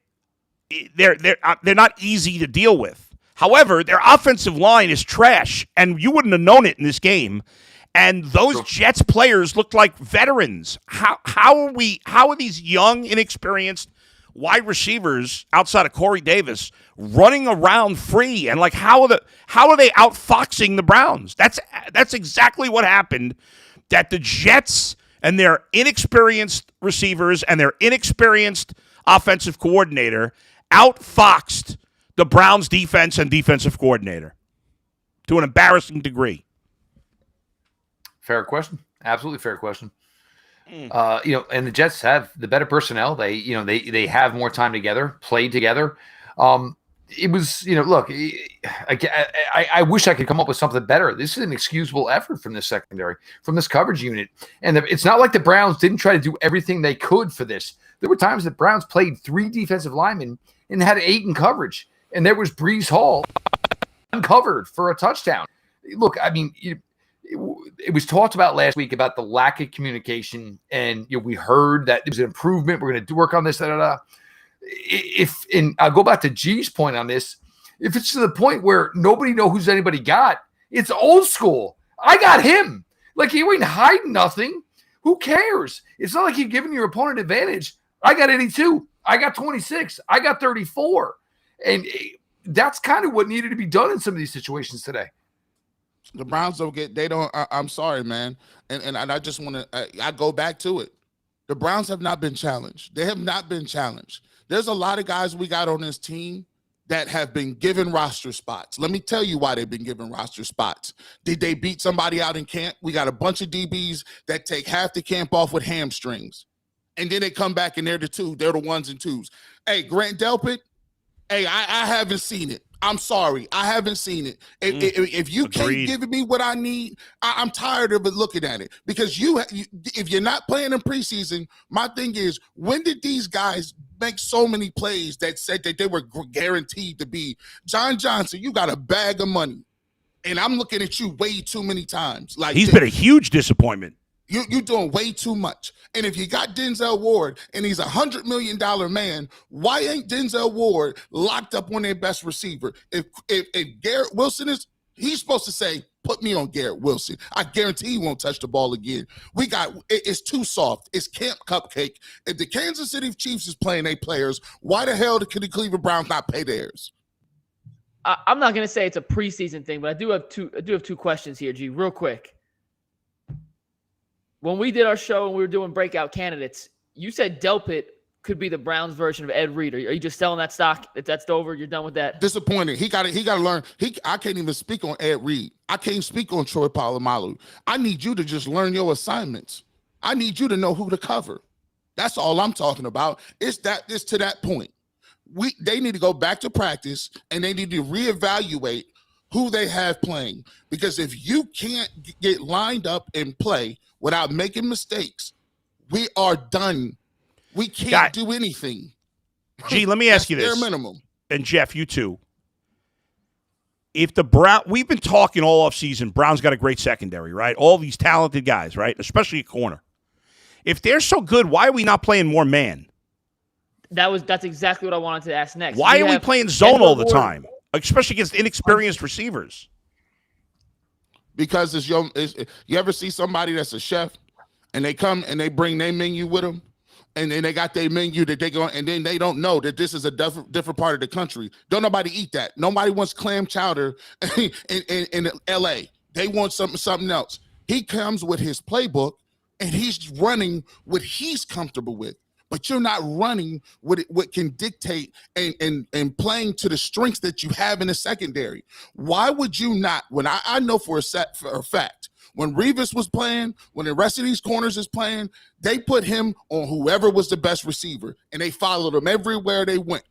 They're not easy to deal with. However, their offensive line is trash, and you wouldn't have known it in this game. And those Jets players looked like veterans. How are these young, inexperienced wide receivers outside of Corey Davis running around free? And how are they outfoxing the Browns? That's exactly what happened. That the Jets and their inexperienced receivers and their inexperienced offensive coordinator outfoxed the Browns defense and defensive coordinator to an embarrassing degree.
Fair question. Absolutely fair question. And the Jets have the better personnel. They have more time together, played together. it was, look, I wish I could come up with something better. This is an excusable effort from this secondary, from this coverage unit. And it's not like the Browns didn't try to do everything they could for this. There were times that Browns played 3 defensive linemen and had 8 in coverage. And there was Breece Hall uncovered for a touchdown. Look, I mean, it was talked about last week about the lack of communication. And we heard that there was an improvement. We're going to work on this, and I'll go back to G's point on this. If it's to the point where nobody knows who's anybody got, it's old school. I got him. Like, you ain't hiding nothing. Who cares? It's not like you're giving your opponent advantage. I got 82. I got 26. I got 34. And that's kind of what needed to be done in some of these situations today.
The Browns I'm sorry, man. And I just want to, I go back to it. The Browns have not been challenged. They have not been challenged. There's a lot of guys we got on this team that have been given roster spots. Let me tell you why they've been given roster spots. Did they beat somebody out in camp? We got a bunch of DBs that take half the camp off with hamstrings. And then they come back and they're the 1s and 2s. Hey, Grant Delpit, hey, I haven't seen it. I'm sorry. I haven't seen it. If you can't give me what I need, I'm tired of it looking at it. Because if you're not playing in preseason, my thing is, when did these guys make so many plays that said that they were guaranteed to be? John Johnson, you got a bag of money. And I'm looking at you way too many times. Like,
he's been a huge disappointment.
You're doing way too much. And if you got Denzel Ward and he's $100 million man, why ain't Denzel Ward locked up on their best receiver? If Garrett Wilson he's supposed to say, put me on Garrett Wilson. I guarantee he won't touch the ball again. It's too soft. It's camp cupcake. If the Kansas City Chiefs is playing their players, why the hell could the Cleveland Browns not pay theirs?
I'm not going to say it's a preseason thing, but I do have two questions here, G, real quick. When we did our show and we were doing breakout candidates, you said Delpit could be the Browns version of Ed Reed. Are you just selling that stock? If that's over, you're done with that?
Disappointed. He got to learn. I can't even speak on Ed Reed. I can't speak on Troy Polamalu. I need you to just learn your assignments. I need you to know who to cover. That's all I'm talking about. It's to that point. They need to go back to practice and they need to reevaluate who they have playing. Because if you can't get lined up and play without making mistakes, we are done. We can't do anything.
Gee, let me ask you this.
Bare minimum.
And Jeff, you too. If we've been talking all offseason, Brown's got a great secondary, right? All these talented guys, right? Especially a corner. If they're so good, why are we not playing more man?
That's exactly what I wanted to ask next.
Why are we playing zone all the time? Especially against inexperienced receivers.
Because you ever see somebody that's a chef and they come and they bring their menu with them and then they got their menu that they go and then they don't know that this is a different part of the country. Don't nobody eat that. Nobody wants clam chowder in LA. They want something else. He comes with his playbook and he's running what he's comfortable with. But you're not running what can dictate and playing to the strengths that you have in the secondary. Why would you not? When I know for a fact, when Revis was playing, when the rest of these corners is playing, they put him on whoever was the best receiver, and they followed him everywhere they went.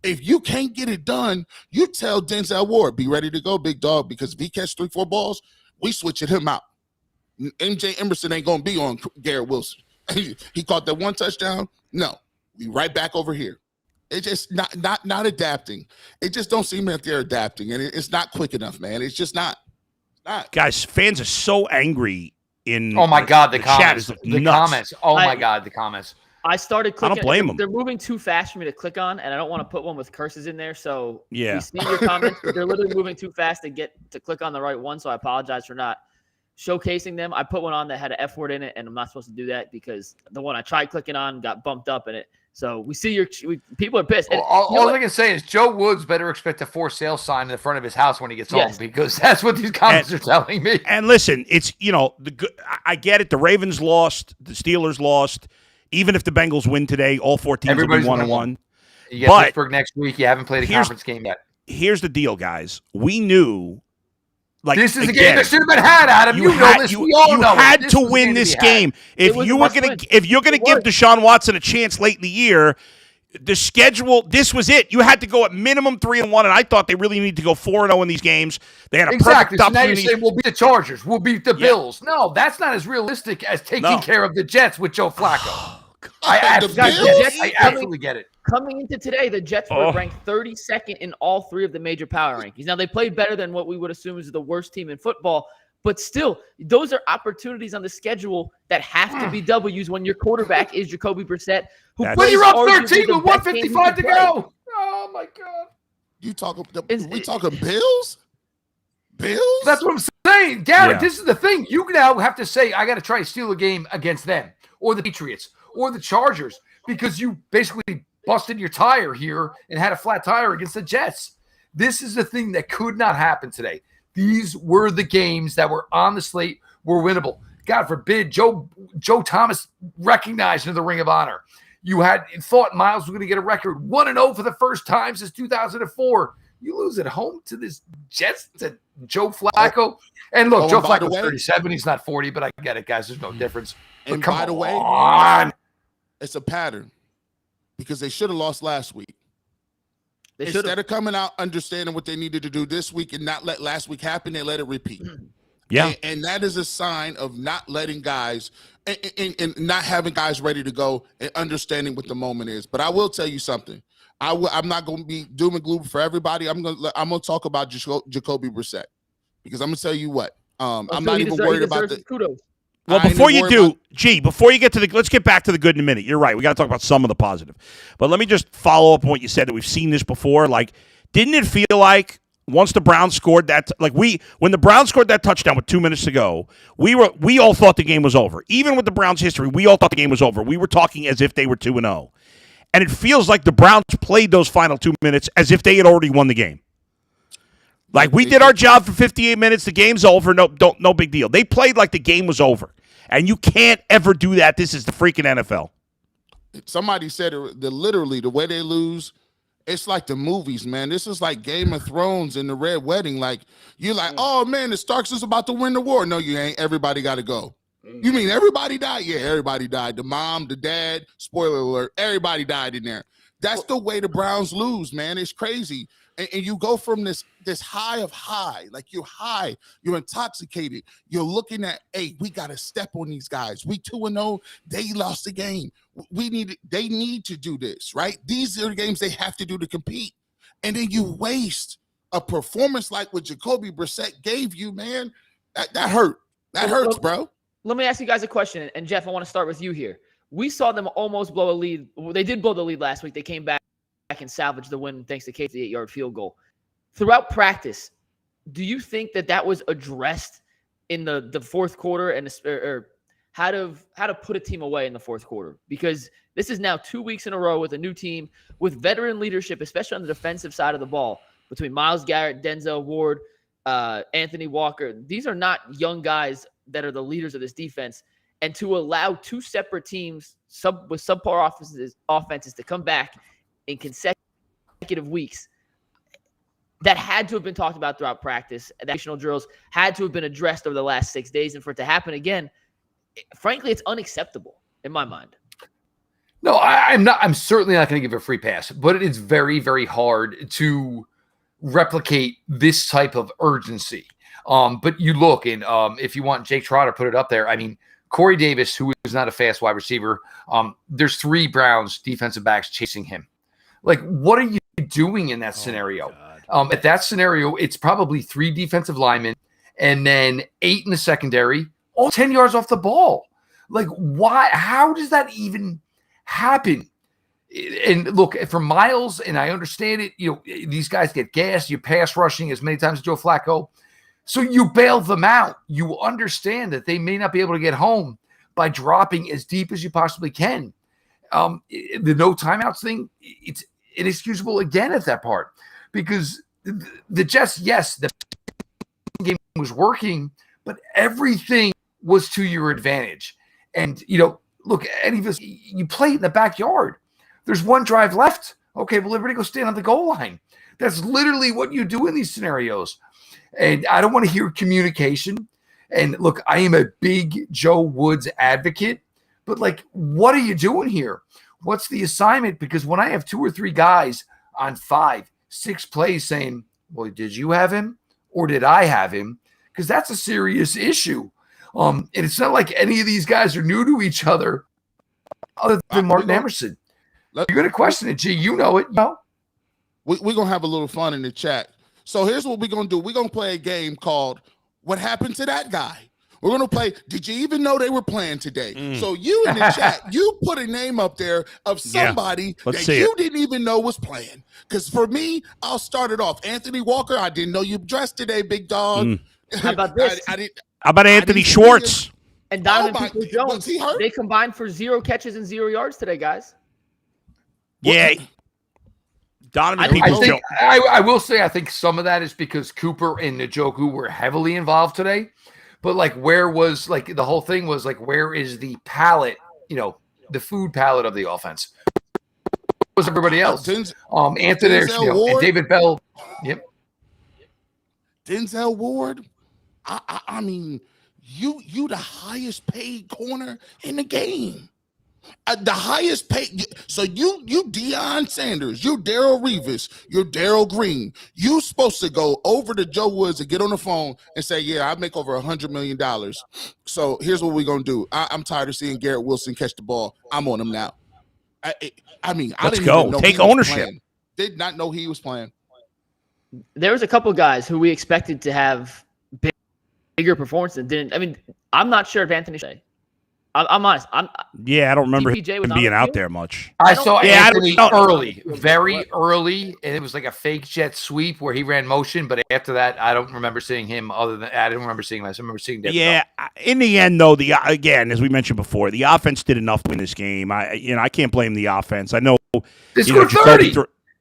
If you can't get it done, you tell Denzel Ward, be ready to go, big dog, because if he catch 3-4 balls, we switching him out. MJ Emerson ain't going to be on Garrett Wilson. He caught that one touchdown. No, we right back over here. It's just not adapting. It just don't seem like they're adapting, and it's not quick enough, man. It's just not.
Guys, fans are so angry in.
Oh my God, the
comments.
Chat is comments. Oh my God, the comments.
I started clicking.
I don't blame them.
They're moving too fast for me to click on, and I don't want to put one with curses in there. So
yeah,
we see your comments. They're literally moving too fast to get to click on the right one. So I apologize for not showcasing them. I put one on that had an F word in it, and I'm not supposed to do that because the one I tried clicking on got bumped up in it. So we see people are pissed.
All I can say is Joe Woods better expect a for sale sign in the front of his house when he gets home, because that's what these comments are telling me.
And listen, it's I get it. The Ravens lost, the Steelers lost. Even if the Bengals win today, all 4 teams will be 1-1.
You get Pittsburgh next week. You haven't played a conference game yet.
Here's the deal, guys. We knew. Like,
this is a game that should have been had, Adam. You know this. We all know
you had to win this game. If you're gonna give Deshaun Watson a chance late in the year, the schedule, this was it. You had to go at minimum 3-1, and I thought they really needed to go 4-0 in these games. They had a
exactly.
perfect
So now you're
opportunity.
saying we'll beat the Chargers, we'll beat the Bills. No, that's not as realistic as taking care of the Jets with Joe Flacco. I absolutely get it.
Coming into today, the Jets were ranked 32nd in all three of the major power rankings. Now, they played better than what we would assume is the worst team in football, but still, those are opportunities on the schedule that have to be W's when your quarterback is Jacoby Brissett,
when you're up 13 with 155 to go. Oh, my God.
We talking Bills? Bills?
That's what I'm saying. Garrett, this is the thing. You now have to say, I got to try to steal a game against them or the Patriots or the Chargers because you basically busted your tire here and had a flat tire against the Jets. This is the thing that could not happen today. These were the games that were on the slate, were winnable. God forbid, Joe Thomas recognized in the Ring of Honor. You had thought Miles was going to get a record 1-0 for the first time since 2004. You lose at home to this Jets, to Joe Flacco. And look, Joe Flacco's 37. He's not 40, but I get it, guys. There's no difference.
And
but
by the way, it's a pattern because they should have lost last week. Instead of coming out understanding what they needed to do this week and not let last week happen, they let it repeat.
Yeah.
And that is a sign of not letting guys and not having guys ready to go and understanding what the moment is. But I will tell you something. I'm not going to be doom and gloom for everybody. I'm going to talk about Jacoby Brissett because I'm going to tell you what. I'm not even worried about the
kudos.
Well, before you do, before you get to let's get back to the good in a minute. You're right. We got to talk about some of the positive. But let me just follow up on what you said that we've seen this before. Like, didn't it feel like once the Browns scored that, when the Browns scored that touchdown with 2 minutes to go, we all thought the game was over. Even with the Browns' history, we all thought the game was over. We were talking as if they were 2-0. And it feels like the Browns played those final 2 minutes as if they had already won the game. Like, we did our job for 58 minutes. The game's over. No big deal. They played like the game was over. And you can't ever do that. This is the freaking NFL.
Somebody said literally the way they lose, it's like the movies, man. This is like Game of Thrones and the Red Wedding. Like, you're like, oh, man, the Starks is about to win the war. No, you ain't. Everybody got to go. You mean everybody died? Yeah, everybody died. The mom, the dad, spoiler alert, everybody died in there. That's the way the Browns lose, man. It's crazy. And you go from this high of high, like you're high, you're intoxicated. You're looking at, hey, we got to step on these guys. We 2-0, they lost the game. They need to do this, right? These are the games they have to do to compete. And then you waste a performance like what Jacoby Brissett gave you, man. That hurt. That hurts, bro.
Let me ask you guys a question. And Jeff, I want to start with you here. We saw them almost blow a lead. Well, they did blow the lead last week. They came back and salvaged the win thanks to Cade's 8-yard field goal. Throughout practice, do you think that was addressed in the fourth quarter or how to put a team away in the fourth quarter? Because this is now 2 weeks in a row with a new team with veteran leadership, especially on the defensive side of the ball, between Myles Garrett, Denzel Ward, Anthony Walker. These are not young guys that are the leaders of this defense. And to allow two separate teams with subpar offenses to come back in consecutive weeks, that had to have been talked about throughout practice. The additional drills had to have been addressed over the last 6 days. And for it to happen again, frankly, it's unacceptable in my mind.
No, I'm certainly not going to give a free pass, but it is very, very hard to replicate this type of urgency. But you look, and if you want Jake Trotter, put it up there. I mean, Corey Davis, who is not a fast wide receiver, there's 3 Browns defensive backs chasing him. Like, what are you doing in that scenario? At that scenario, it's probably 3 defensive linemen and then 8 in the secondary, all 10 yards off the ball. Like, why? How does that even happen? And look, for Miles, and I understand it, these guys get gassed. You're pass rushing as many times as Joe Flacco. So you bail them out. You understand that they may not be able to get home by dropping as deep as you possibly can. The no timeouts thing, it's inexcusable again at that part. Because the Jets, yes, the game was working, but everything was to your advantage. And, look, any of us, you play in the backyard. There's 1 drive left. Okay, well, everybody go stand on the goal line. That's literally what you do in these scenarios. And I don't want to hear communication. And look, I am a big Joe Woods advocate, but like, what are you doing here? what's the assignment? Because when I have 2 or 3 guys on 5, 6 plays saying, well, did you have him or did I have him? Because that's a serious issue. And it's not like any of these guys are new to each other other than Martin Emerson. You're going to question it, G. You know it. No?
We're going to have a little fun in the chat. So here's what we're going to do. We're going to play a game called What Happened to That Guy? We're going to play, did you even know they were playing today? So you in the chat, you put a name up there of somebody that you didn't even know was playing. Because for me, I'll start it off. Anthony Walker, I didn't know you dressed today, big dog.
How about this?
How about Anthony Schwartz?
And Donovan Peoples-Jones, they combined for 0 catches and 0 yards today, guys.
Yeah. Donovan Peoples-Jones.
I will say I think some of that is because Cooper and Njoku were heavily involved today. But like, where was like the whole thing was like, where is the palette? You know, the food palette of the offense. What was everybody else? Anthony and David Bell. Yep.
Denzel Ward. I mean, you the highest paid corner in the game. The highest paid. So you Deion Sanders, you Darrell Revis, you're Darrell Green. You supposed to go over to Joe Woods and get on the phone and say, yeah, I make over $100 million. So here's what we're going to do. I'm tired of seeing Garrett Wilson catch the ball. I'm on him now. I mean,
let's go. Take ownership.
Did not know he was playing.
There was a couple guys who we expected to have bigger performance and didn't. I mean, I'm not sure if Anthony Shea. I'm honest. I
don't remember him being out there much.
I saw Anthony early, very early, and it was like a fake jet sweep where he ran motion. But after that, I don't remember seeing him. I didn't remember seeing him. I remember seeing David.
Yeah, in the end, though, again, as we mentioned before, the offense did enough to win this game. I can't blame the offense. I know
they scored 30.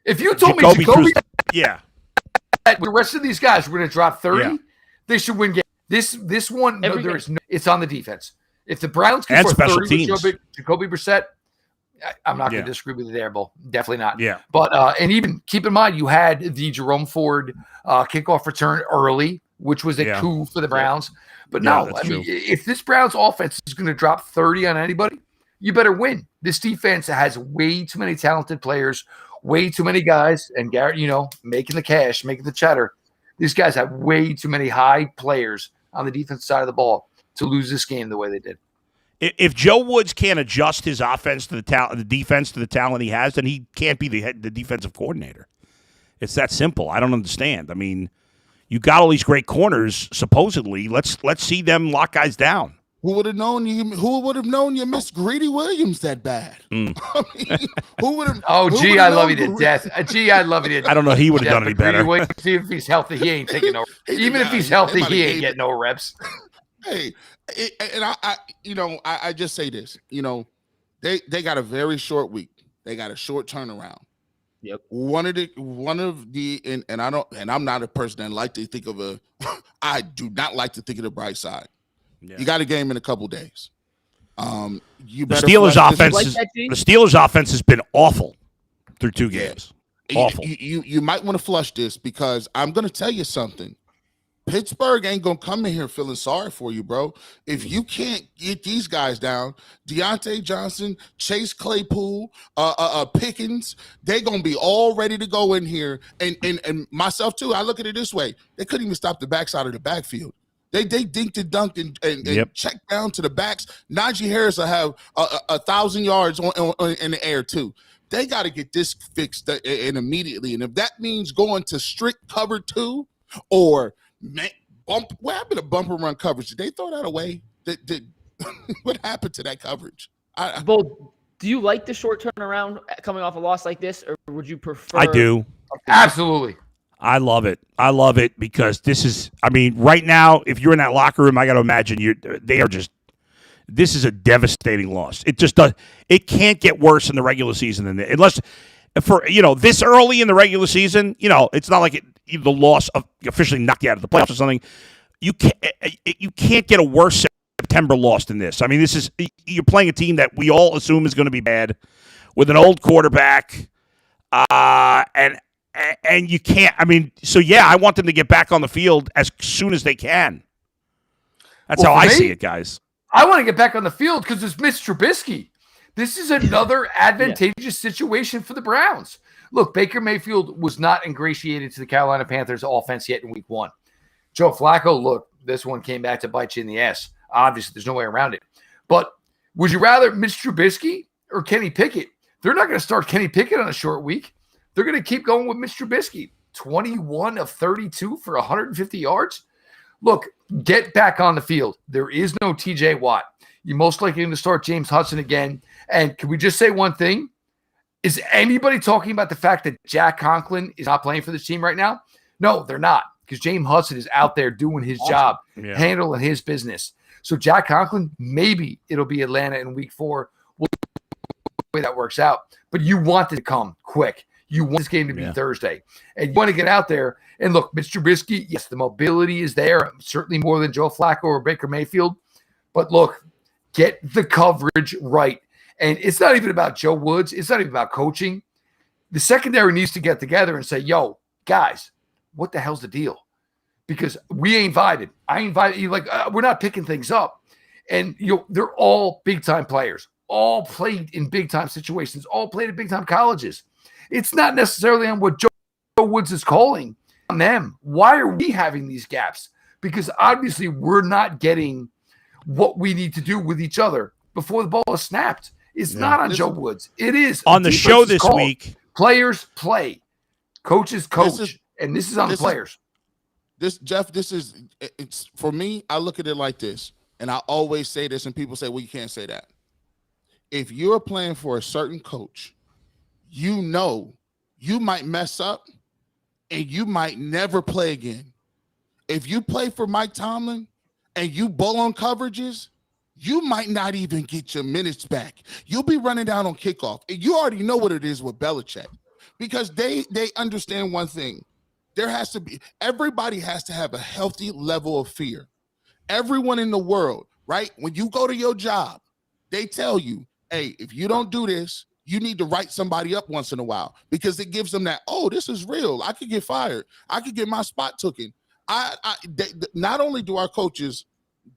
If you told me Jacoby, the rest of these guys were going to drop 30, they should win game. This one, it's on the defense. If the Browns can score 30 with Jacoby Brissett, I'm not going to disagree with you there, Bull. Definitely not.
Yeah.
But and even keep in mind, you had the Jerome Ford kickoff return early, which was a coup for the Browns. But no, I mean, if this Browns offense is going to drop 30 on anybody, you better win. This defense has way too many talented players, way too many guys, and Garrett, making the cash, making the cheddar. These guys have way too many high players on the defense side of the ball to lose this game the way they did.
If Joe Woods can't adjust his offense to the defense to the talent he has, then he can't be the defensive coordinator. It's that simple. I don't understand. I mean, you got all these great corners, supposedly. Let's see them lock guys down.
Who would have known you missed Greedy Williams that bad? I mean, who would have?
Oh, gee, I love you to death. Gee, I love you to death.
I don't know. He would have done any better.
See if he's healthy, he ain't taking no. Even if he's healthy, he ain't getting no reps.
Hey, and I just say this. They got a very short week. They got a short turnaround.
Yep.
One of the I'm not a person that like to think of I do not like to think of the bright side. Yeah. You got a game in a couple days. The
Steelers' offense has been awful through 2 games. Awful.
You might want to flush this because I'm going to tell you something. Pittsburgh ain't going to come in here feeling sorry for you, bro. If you can't get these guys down, Deontay Johnson, Chase Claypool, Pickens, they're going to be all ready to go in here. And myself, too, I look at it this way. They couldn't even stop the backside of the backfield. They dinked and dunked and checked down to the backs. Najee Harris will have 1,000 yards in the air, too. They got to get this fixed and immediately. And if that means going to strict cover 2 or what happened to bumper run coverage? Did they throw that away? What happened to that coverage?
Bo, do you like the short turnaround coming off a loss like this, or would you prefer?
I do.
Absolutely.
I love it. I love it because this is, right now, if you're in that locker room, I got to imagine this is a devastating loss. It just does. It can't get worse in the regular season than this. Unless for, this early in the regular season, it's not like the loss of officially knocked you out of the playoffs or something. You can't get a worse September loss than this. You're playing a team that we all assume is going to be bad with an old quarterback, and you can't. I want them to get back on the field as soon as they can. That's how I see it, guys.
I want to get back on the field because it's Mitch Trubisky. This is another advantageous situation for the Browns. Look, Baker Mayfield was not ingratiated to the Carolina Panthers offense yet in week 1. Joe Flacco, look, this one came back to bite you in the ass. Obviously, there's no way around it. But would you rather Mitch Trubisky or Kenny Pickett? They're not going to start Kenny Pickett on a short week. They're going to keep going with Mitch Trubisky. 21 of 32 for 150 yards. Look, get back on the field. There is no TJ Watt. You're most likely going to start James Hudson again. And can we just say one thing? Is anybody talking about the fact that Jack Conklin is not playing for this team right now? No, they're not, because James Hudson is out there doing his job, handling his business. So Jack Conklin, maybe it'll be Atlanta in week 4. We'll see the way that works out. But you want it to come quick. You want this game to be Thursday. And you want to get out there. And look, Mr. Trubisky, yes, the mobility is there, certainly more than Joe Flacco or Baker Mayfield. But look, get the coverage right. And it's not even about Joe Woods. It's not even about coaching. The secondary needs to get together and say, yo, guys, what the hell's the deal? Because we ain't vibing. I ain't vibing. We're not picking things up. And they're all big-time players, all played in big-time situations, all played at big-time colleges. It's not necessarily on what Joe Woods is calling on them. Why are we having these gaps? Because obviously we're not getting what we need to do with each other before the ball is snapped. It's not on Joe Woods. It is.
On the show this week.
Players play. Coaches coach. And this is on the players.
It's for me, I look at it like this. And I always say this, and people say, well, you can't say that. If you're playing for a certain coach, you know you might mess up and you might never play again. If you play for Mike Tomlin and you bull on coverages, you might not even get your minutes back. You'll be running down on kickoff. And you already know what it is with Belichick, because they understand one thing. Everybody has to have a healthy level of fear. Everyone in the world, right? When you go to your job, they tell you, hey, if you don't do this, you need to write somebody up once in a while, because it gives them that, oh, this is real. I could get fired. I could get my spot taken. Not only do our coaches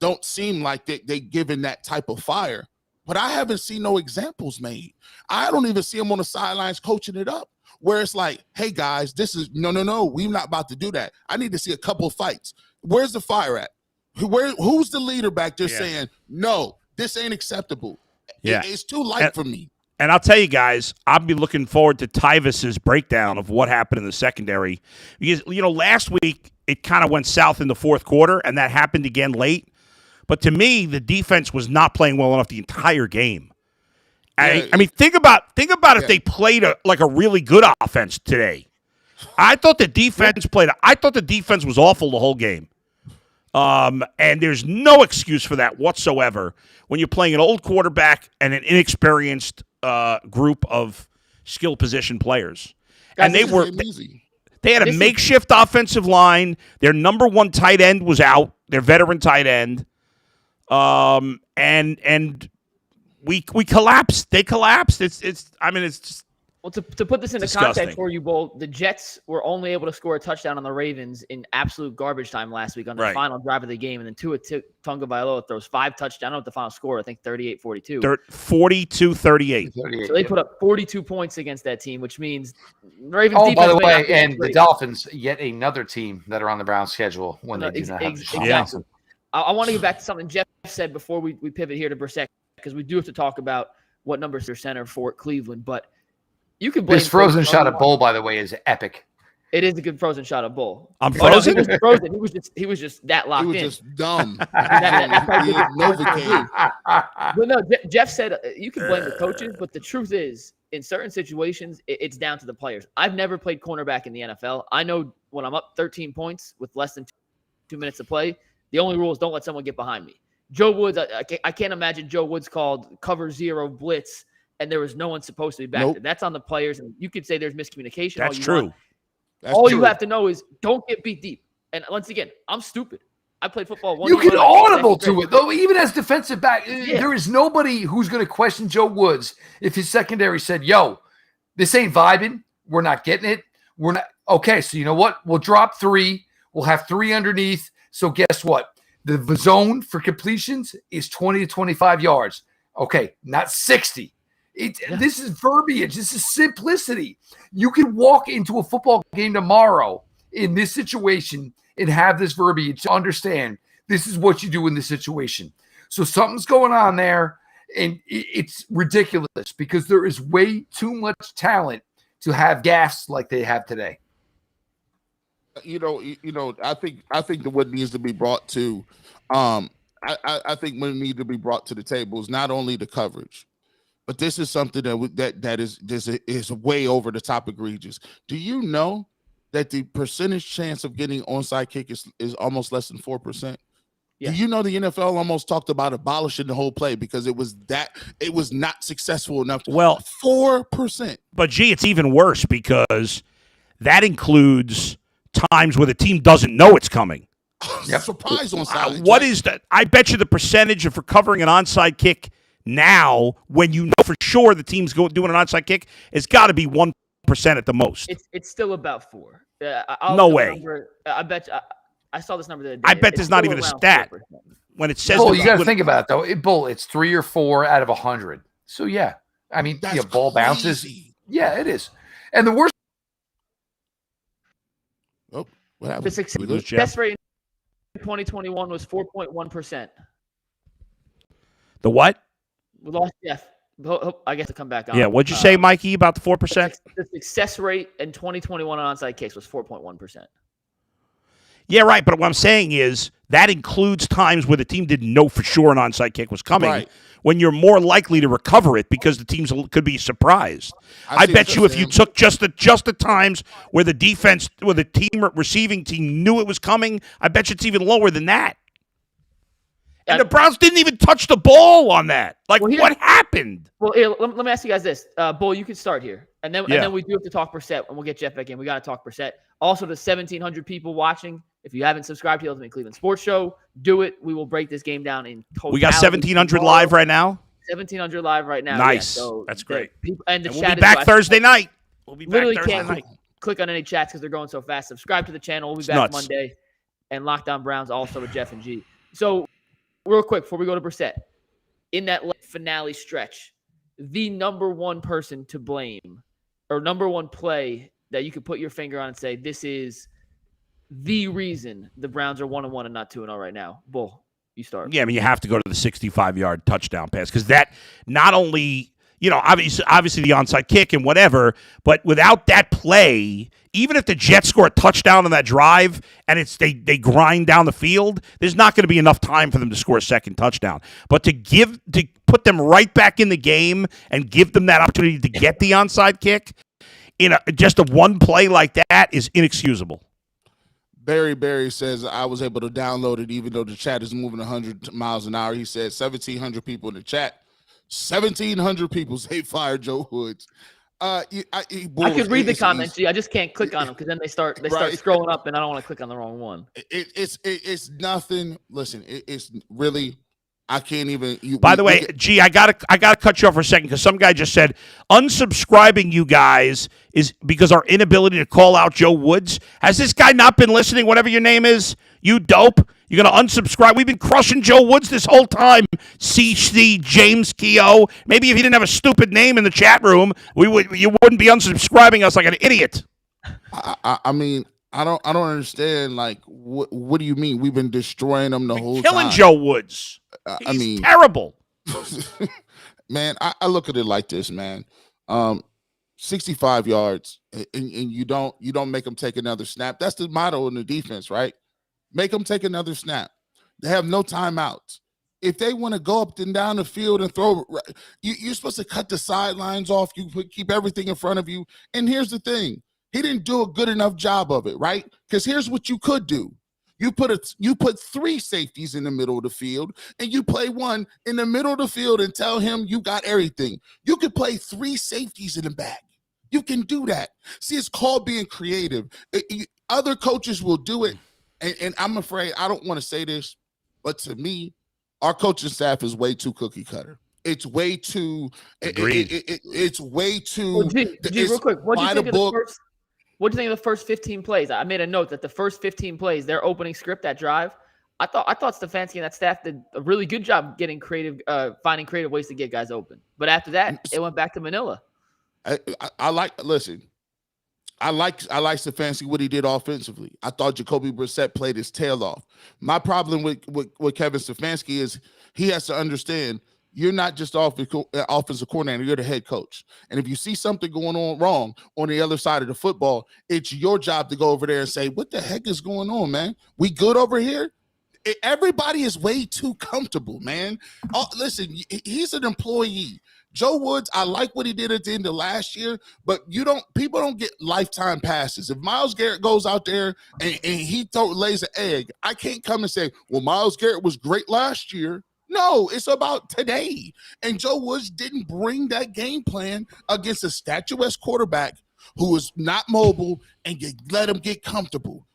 don't seem like they given that type of fire, but I haven't seen no examples made. I don't even see them on the sidelines coaching it up, where it's like, hey guys, this is no, we're not about to do that. I need to see a couple of fights. Where's the fire at? Who's the leader back there saying, no, this ain't acceptable? It's too light for me.
And I'll tell you guys, I'll be looking forward to Tyvis's breakdown of what happened in the secondary. Because, last week it kind of went south in the fourth quarter, and that happened again late. But to me, the defense was not playing well enough the entire game. I mean, think about if they played a really good offense today. I thought the defense was awful the whole game. And there's no excuse for that whatsoever when you're playing an old quarterback and an inexperienced group of skill position players. And they had a makeshift offensive line. Their number one tight end was out, their veteran tight end. And we collapsed. They collapsed. It's just.
Well, to put this into context for you, Bull, the Jets were only able to score a touchdown on the Ravens in absolute garbage time last week on the final drive of the game. And then Tua Tagovailoa throws 5 touchdowns. I don't know what the final score, I think 38-42.
42-38.
So they put up 42 points against that team, which means Ravens defense.
By the way, and the Dolphins, yet another team that are on the Browns schedule when they do not have
exactly. I want to get back to something Jeff said before we pivot here to Brissett, because we do have to talk about what numbers are center for Cleveland. But you can blame
this frozen shot of Bull, by the way, is epic.
It is a good frozen shot of Bull.
I'm frozen.
He was frozen. He was just that locked in.
He was just dumb.
But no, Jeff said you can blame the coaches, but the truth is, in certain situations, it's down to the players. I've never played cornerback in the NFL. I know when I'm up 13 points with less than 2 minutes to play, the only rule is don't let someone get behind me. Joe Woods, I can't imagine Joe Woods called cover 0 blitz, and there was no one supposed to be back there. That's on the players, and you could say there's miscommunication.
That's true.
All you have to know is don't get beat deep. And once again, I'm stupid. I played football.
You can audible to it, though, even as defensive back. Yeah. There is nobody who's going to question Joe Woods if his secondary said, yo, this ain't vibing. We're not getting it. We're not. Okay, so you know what? We'll drop 3. We'll have 3 underneath. So guess what? The zone for completions is 20 to 25 yards. Okay, not 60. This is verbiage. This is simplicity. You can walk into a football game tomorrow in this situation and have this verbiage to understand this is what you do in this situation. So something's going on there, and it's ridiculous because there is way too much talent to have gaffes like they have today.
I think that what needs to be brought to, I think what needs to be brought to the table is not only the coverage, but this is something that is way over the top egregious. Do you know that the percentage chance of getting onside kick is almost less than 4%? Yeah. Do you know the NFL almost talked about abolishing the whole play because it was not successful enough? 4%.
But gee, it's even worse because that includes times where the team doesn't know it's coming.
Surprise onside.
What is that? I bet you the percentage of recovering an onside kick now, when you know for sure the team's doing an onside kick, it's got to be 1% at the most.
It's still about 4%.
No way.
I bet you. I saw this number the other day.
I bet there's not even a stat 4%. When it says.
Bull, you got to think about it though. Bull, it's 3 or 4 out of 100. So yeah, I mean, the ball bounces. Yeah, it is. And the worst.
Oh, what happened?
The success rate in 2021 was 4.1%.
The what?
We lost Jeff. I guess to come back on.
Yeah, what'd you say, Mikey, about the 4%?
The success rate in 2021 on onside kicks was 4.1%.
Yeah, right. But what I'm saying is that includes times where the team didn't know for sure an onside kick was coming, when you're more likely to recover it because the teams could be surprised. I bet you if you took just the times where the defense, where the receiving team knew it was coming, I bet you it's even lower than that. And the Browns didn't even touch the ball on that. What happened?
Well, let me ask you guys this. Bull, you can start here. And then we do have to talk Brissett, and we'll get Jeff back in. We got to talk Brissett. Also, the 1,700 people watching, if you haven't subscribed to the Ultimate Cleveland Sports Show, do it. We will break this game down in total.
We got 1,700 live right now?
1,700 live right now.
Nice.
Yeah, so
that's great.
And
we'll be back Thursday night. We'll be back Thursday night.
Click on any chats because they're going so fast. Subscribe to the channel. We'll be back Monday. And Lockdown Browns also with Jeff and G. So, real quick, before we go to Brissett, in that finale stretch, the number one person to blame or number one play that you could put your finger on and say, this is the reason the Browns are 1-1 and not 2-0 right now. Bull, you start.
Yeah, I mean, you have to go to the 65-yard touchdown pass because that not only, obviously the onside kick and whatever, but without that play, even if the Jets score a touchdown on that drive and they grind down the field, there's not going to be enough time for them to score a second touchdown. But to put them right back in the game and give them that opportunity to get the onside kick in just a one play like that is inexcusable.
Barry says, I was able to download it even though the chat is moving 100 miles an hour. He said 1,700 people in the chat. 1,700 people say fire Joe Woods. I
could read the comments. I just can't click on them because then they start scrolling up, and I don't want to click on the wrong one.
It's nothing. Listen, it's really. I can't even.
By the way, G, I gotta cut you off for a second because some guy just said unsubscribing you guys is because our inability to call out Joe Woods. Has this guy not been listening? Whatever your name is, you dope. You're gonna unsubscribe. We've been crushing Joe Woods this whole time. CC James Keogh. Maybe if he didn't have a stupid name in the chat room, you wouldn't be unsubscribing us like an idiot.
I mean. I don't understand. Like, what do you mean? We've been destroying them the whole time.
Killing Joe Woods. He's terrible.
Man, I look at it like this, man. 65 yards, and you don't make them take another snap. That's the motto in the defense, right? Make them take another snap. They have no timeouts. If they want to go up and down the field and throw, you're supposed to cut the sidelines off. You keep everything in front of you. And here's the thing. He didn't do a good enough job of it, right? Because here's what you could do. You put 3 safeties in the middle of the field, and you play one in the middle of the field and tell him you got everything. You could play 3 safeties in the back. You can do that. See, it's called being creative. Other coaches will do it, and I'm afraid, I don't want to say this, but to me, our coaching staff is way too cookie cutter. It's way too. It's way too.
Well, G, real quick, what do you think of the first? What do you think of the first 15 plays? I made a note that the first 15 plays, their opening script, that drive, I thought Stefanski and that staff did a really good job getting creative, finding creative ways to get guys open. But after that, it went back to Manila.
I like Stefanski what he did offensively. I thought Jacoby Brissett played his tail off. My problem with Kevin Stefanski is he has to understand you're not just offensive coordinator, you're the head coach. And if you see something going on wrong on the other side of the football, it's your job to go over there and say, what the heck is going on, man? We good over here? Everybody is way too comfortable, man. Listen, he's an employee. Joe Woods, I like what he did at the end of last year, but people don't get lifetime passes. If Myles Garrett goes out there and he lays an egg, I can't come and say, well, Myles Garrett was great last year. No, it's about today. And Joe Woods didn't bring that game plan against a statuesque quarterback who was not mobile, and you let him get comfortable.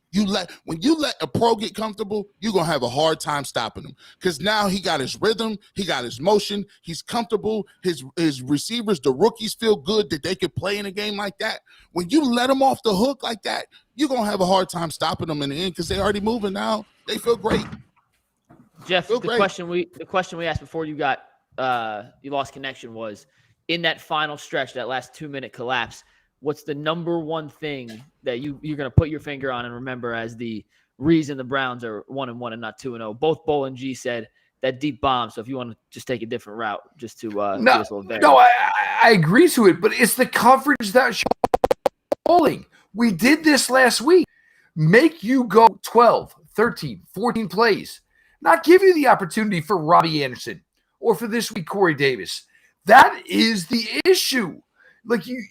When you let a pro get comfortable, you're going to have a hard time stopping him, because now he got his rhythm, he got his motion, he's comfortable, his receivers, the rookies feel good that they could play in a game like that. When you let them off the hook like that, you're going to have a hard time stopping them in the end, because they're already moving now. They feel great.
Jeff, the question we asked before you lost connection was, in that final stretch, that last 2-minute collapse, what's the number one thing that you're going to put your finger on and remember as the reason the Browns are 1-1 and not 2-0? Both Bull and G said that deep bomb. So if you want to just take a different route, just to give us a little variance.
No, I agree to it, but it's the coverage that showing. We did this last week. Make you go 12, 13, 14 plays. Not give you the opportunity for Robbie Anderson or for this week Corey Davis. That is the issue. Like you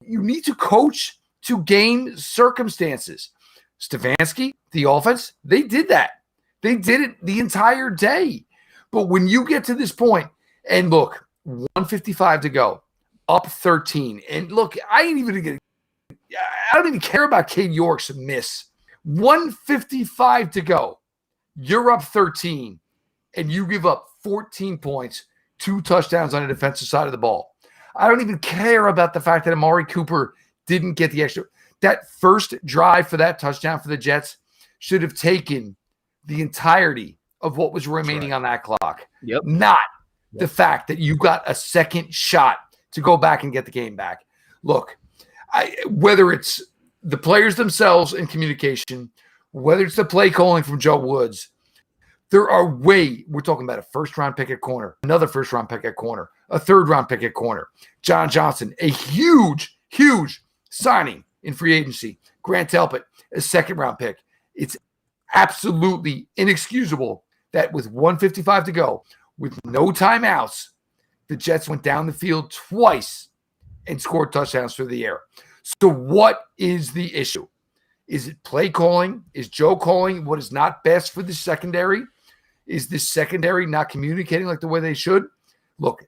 need to coach to gain circumstances. Stefanski, the offense, they did that. They did it the entire day. But when you get to this point, and look, 1:55 to go, up 13, and look, I don't even care about Cade York's miss. 1:55 to go. You're up 13, and you give up 14 points, 2 touchdowns on the defensive side of the ball. I don't even care about the fact that Amari Cooper didn't get the extra. That first drive for that touchdown for the Jets should have taken the entirety of what was remaining on that clock.
Yep.
Not the fact that you got a second shot to go back and get the game back. Look, whether it's the players themselves in communication, whether it's the play calling from Joe Woods, we're talking about a first-round pick at corner, another first-round pick at corner, a third-round pick at corner, John Johnson, a huge, huge signing in free agency, Grant Delpit, a second-round pick. It's absolutely inexcusable that with 1:55 to go, with no timeouts, the Jets went down the field twice and scored touchdowns through the air. So what is the issue? Is it play calling? Is Joe calling what is not best for the secondary? Is this secondary not communicating like the way they should? Look,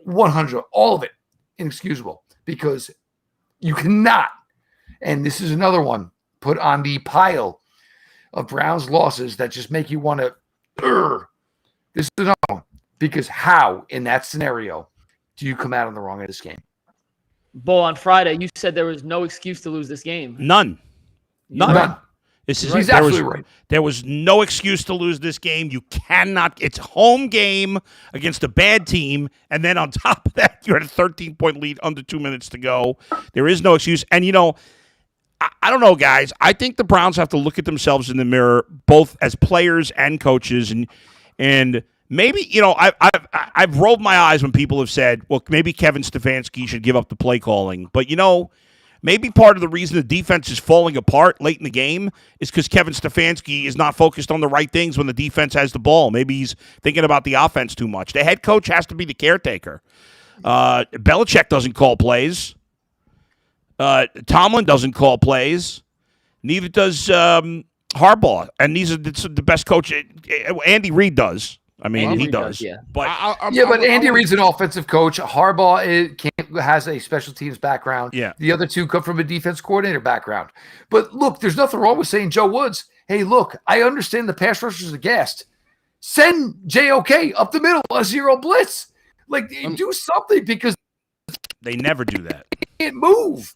100, all of it inexcusable, because you cannot, and this is another one, put on the pile of Browns losses that just make you want to, this is another one, because how, in that scenario, do you come out on the wrong end of this game?
Bull, on Friday, you said there was no excuse to lose this game.
None.
He's absolutely right.
There was no excuse to lose this game. You cannot. It's home game against a bad team, and then on top of that, you're at a 13-point lead under 2 minutes to go. There is no excuse. And, I don't know, guys. I think the Browns have to look at themselves in the mirror, both as players and coaches, and maybe, I've rolled my eyes when people have said, well, maybe Kevin Stefanski should give up the play calling. But, maybe part of the reason the defense is falling apart late in the game is because Kevin Stefanski is not focused on the right things when the defense has the ball. Maybe he's thinking about the offense too much. The head coach has to be the caretaker. Belichick doesn't call plays. Tomlin doesn't call plays. Neither does Harbaugh. And these are the best coach. Andy Reid does. I mean, he does.
Yeah.
But
Andy Reid's an offensive coach. Harbaugh has a special teams background.
Yeah.
The other two come from a defense coordinator background. But look, there's nothing wrong with saying, Joe Woods, hey, look, I understand the pass rushers are gassed. Send JOK up the middle, a zero blitz. Like, do something, because
they never do that.
They can't move.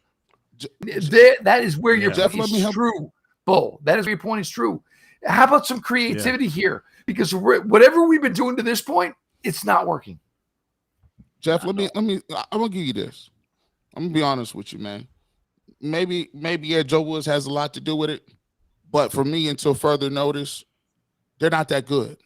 That is where your point is true, Bull. That is where your point is true. How about some creativity here? Because whatever we've been doing to this point, it's not working.
Jeff, I'm gonna give you this. I'm gonna be honest with you, man. Maybe Joe Woods has a lot to do with it, but for me, until further notice, they're not that good.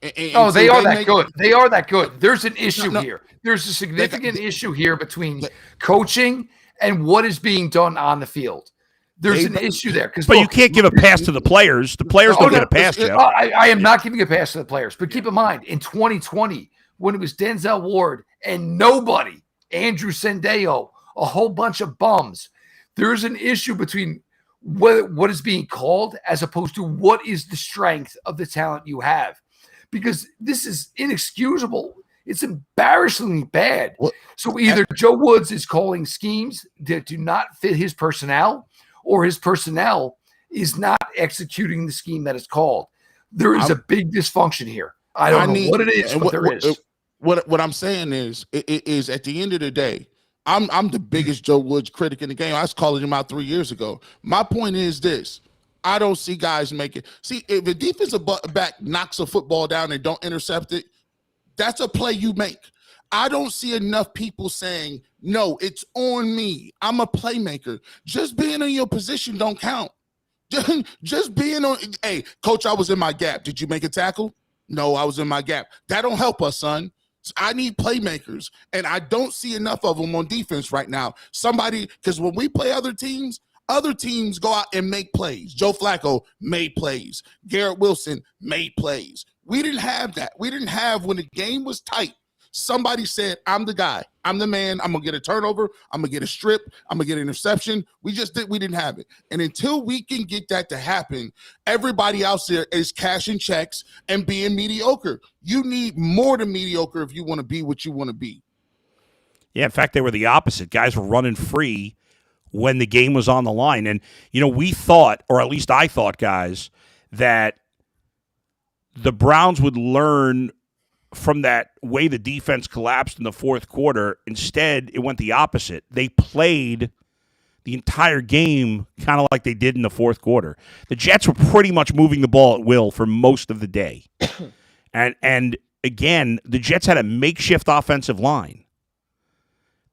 They are that good. They are that good. There's an issue here. There's a significant issue here between coaching and what is being done on the field. There's an issue there.
But you can't give a pass to the players. The players don't get a pass, Jeff.
I am not giving a pass to the players. But keep in mind, in 2020, when it was Denzel Ward and nobody, Andrew Sendejo, a whole bunch of bums, there's an issue between what is being called as opposed to what is the strength of the talent you have. Because this is inexcusable. It's embarrassingly bad. So either Joe Woods is calling schemes that do not fit his personnel, or his personnel is not executing the scheme that is called. There is a big dysfunction here. I don't know what it is, but there is.
What I'm saying is at the end of the day, I'm the biggest Joe Woods critic in the game. I was calling him out 3 years ago. My point is this. I don't see guys making. See, if a defensive back knocks a football down and don't intercept it, that's a play you make. I don't see enough people saying, no, it's on me. I'm a playmaker. Just being in your position don't count. Just being on. Hey, coach, I was in my gap. Did you make a tackle? No, I was in my gap. That don't help us, son. I need playmakers, and I don't see enough of them on defense right now. Because when we play other teams go out and make plays. Joe Flacco made plays. Garrett Wilson made plays. We didn't have that. We didn't have, when the game was tight, somebody said, I'm the guy. I'm the man. I'm going to get a turnover. I'm going to get a strip. I'm going to get an interception. We didn't have it. And until we can get that to happen, everybody else there is cashing checks and being mediocre. You need more than mediocre if you want to be what you want to be.
Yeah, in fact, they were the opposite. Guys were running free when the game was on the line. And, we thought, or at least I thought, guys, that the Browns would learn from that way the defense collapsed in the fourth quarter. Instead, it went the opposite. They played the entire game kind of like they did in the fourth quarter. The Jets were pretty much moving the ball at will for most of the day. And again, the Jets had a makeshift offensive line.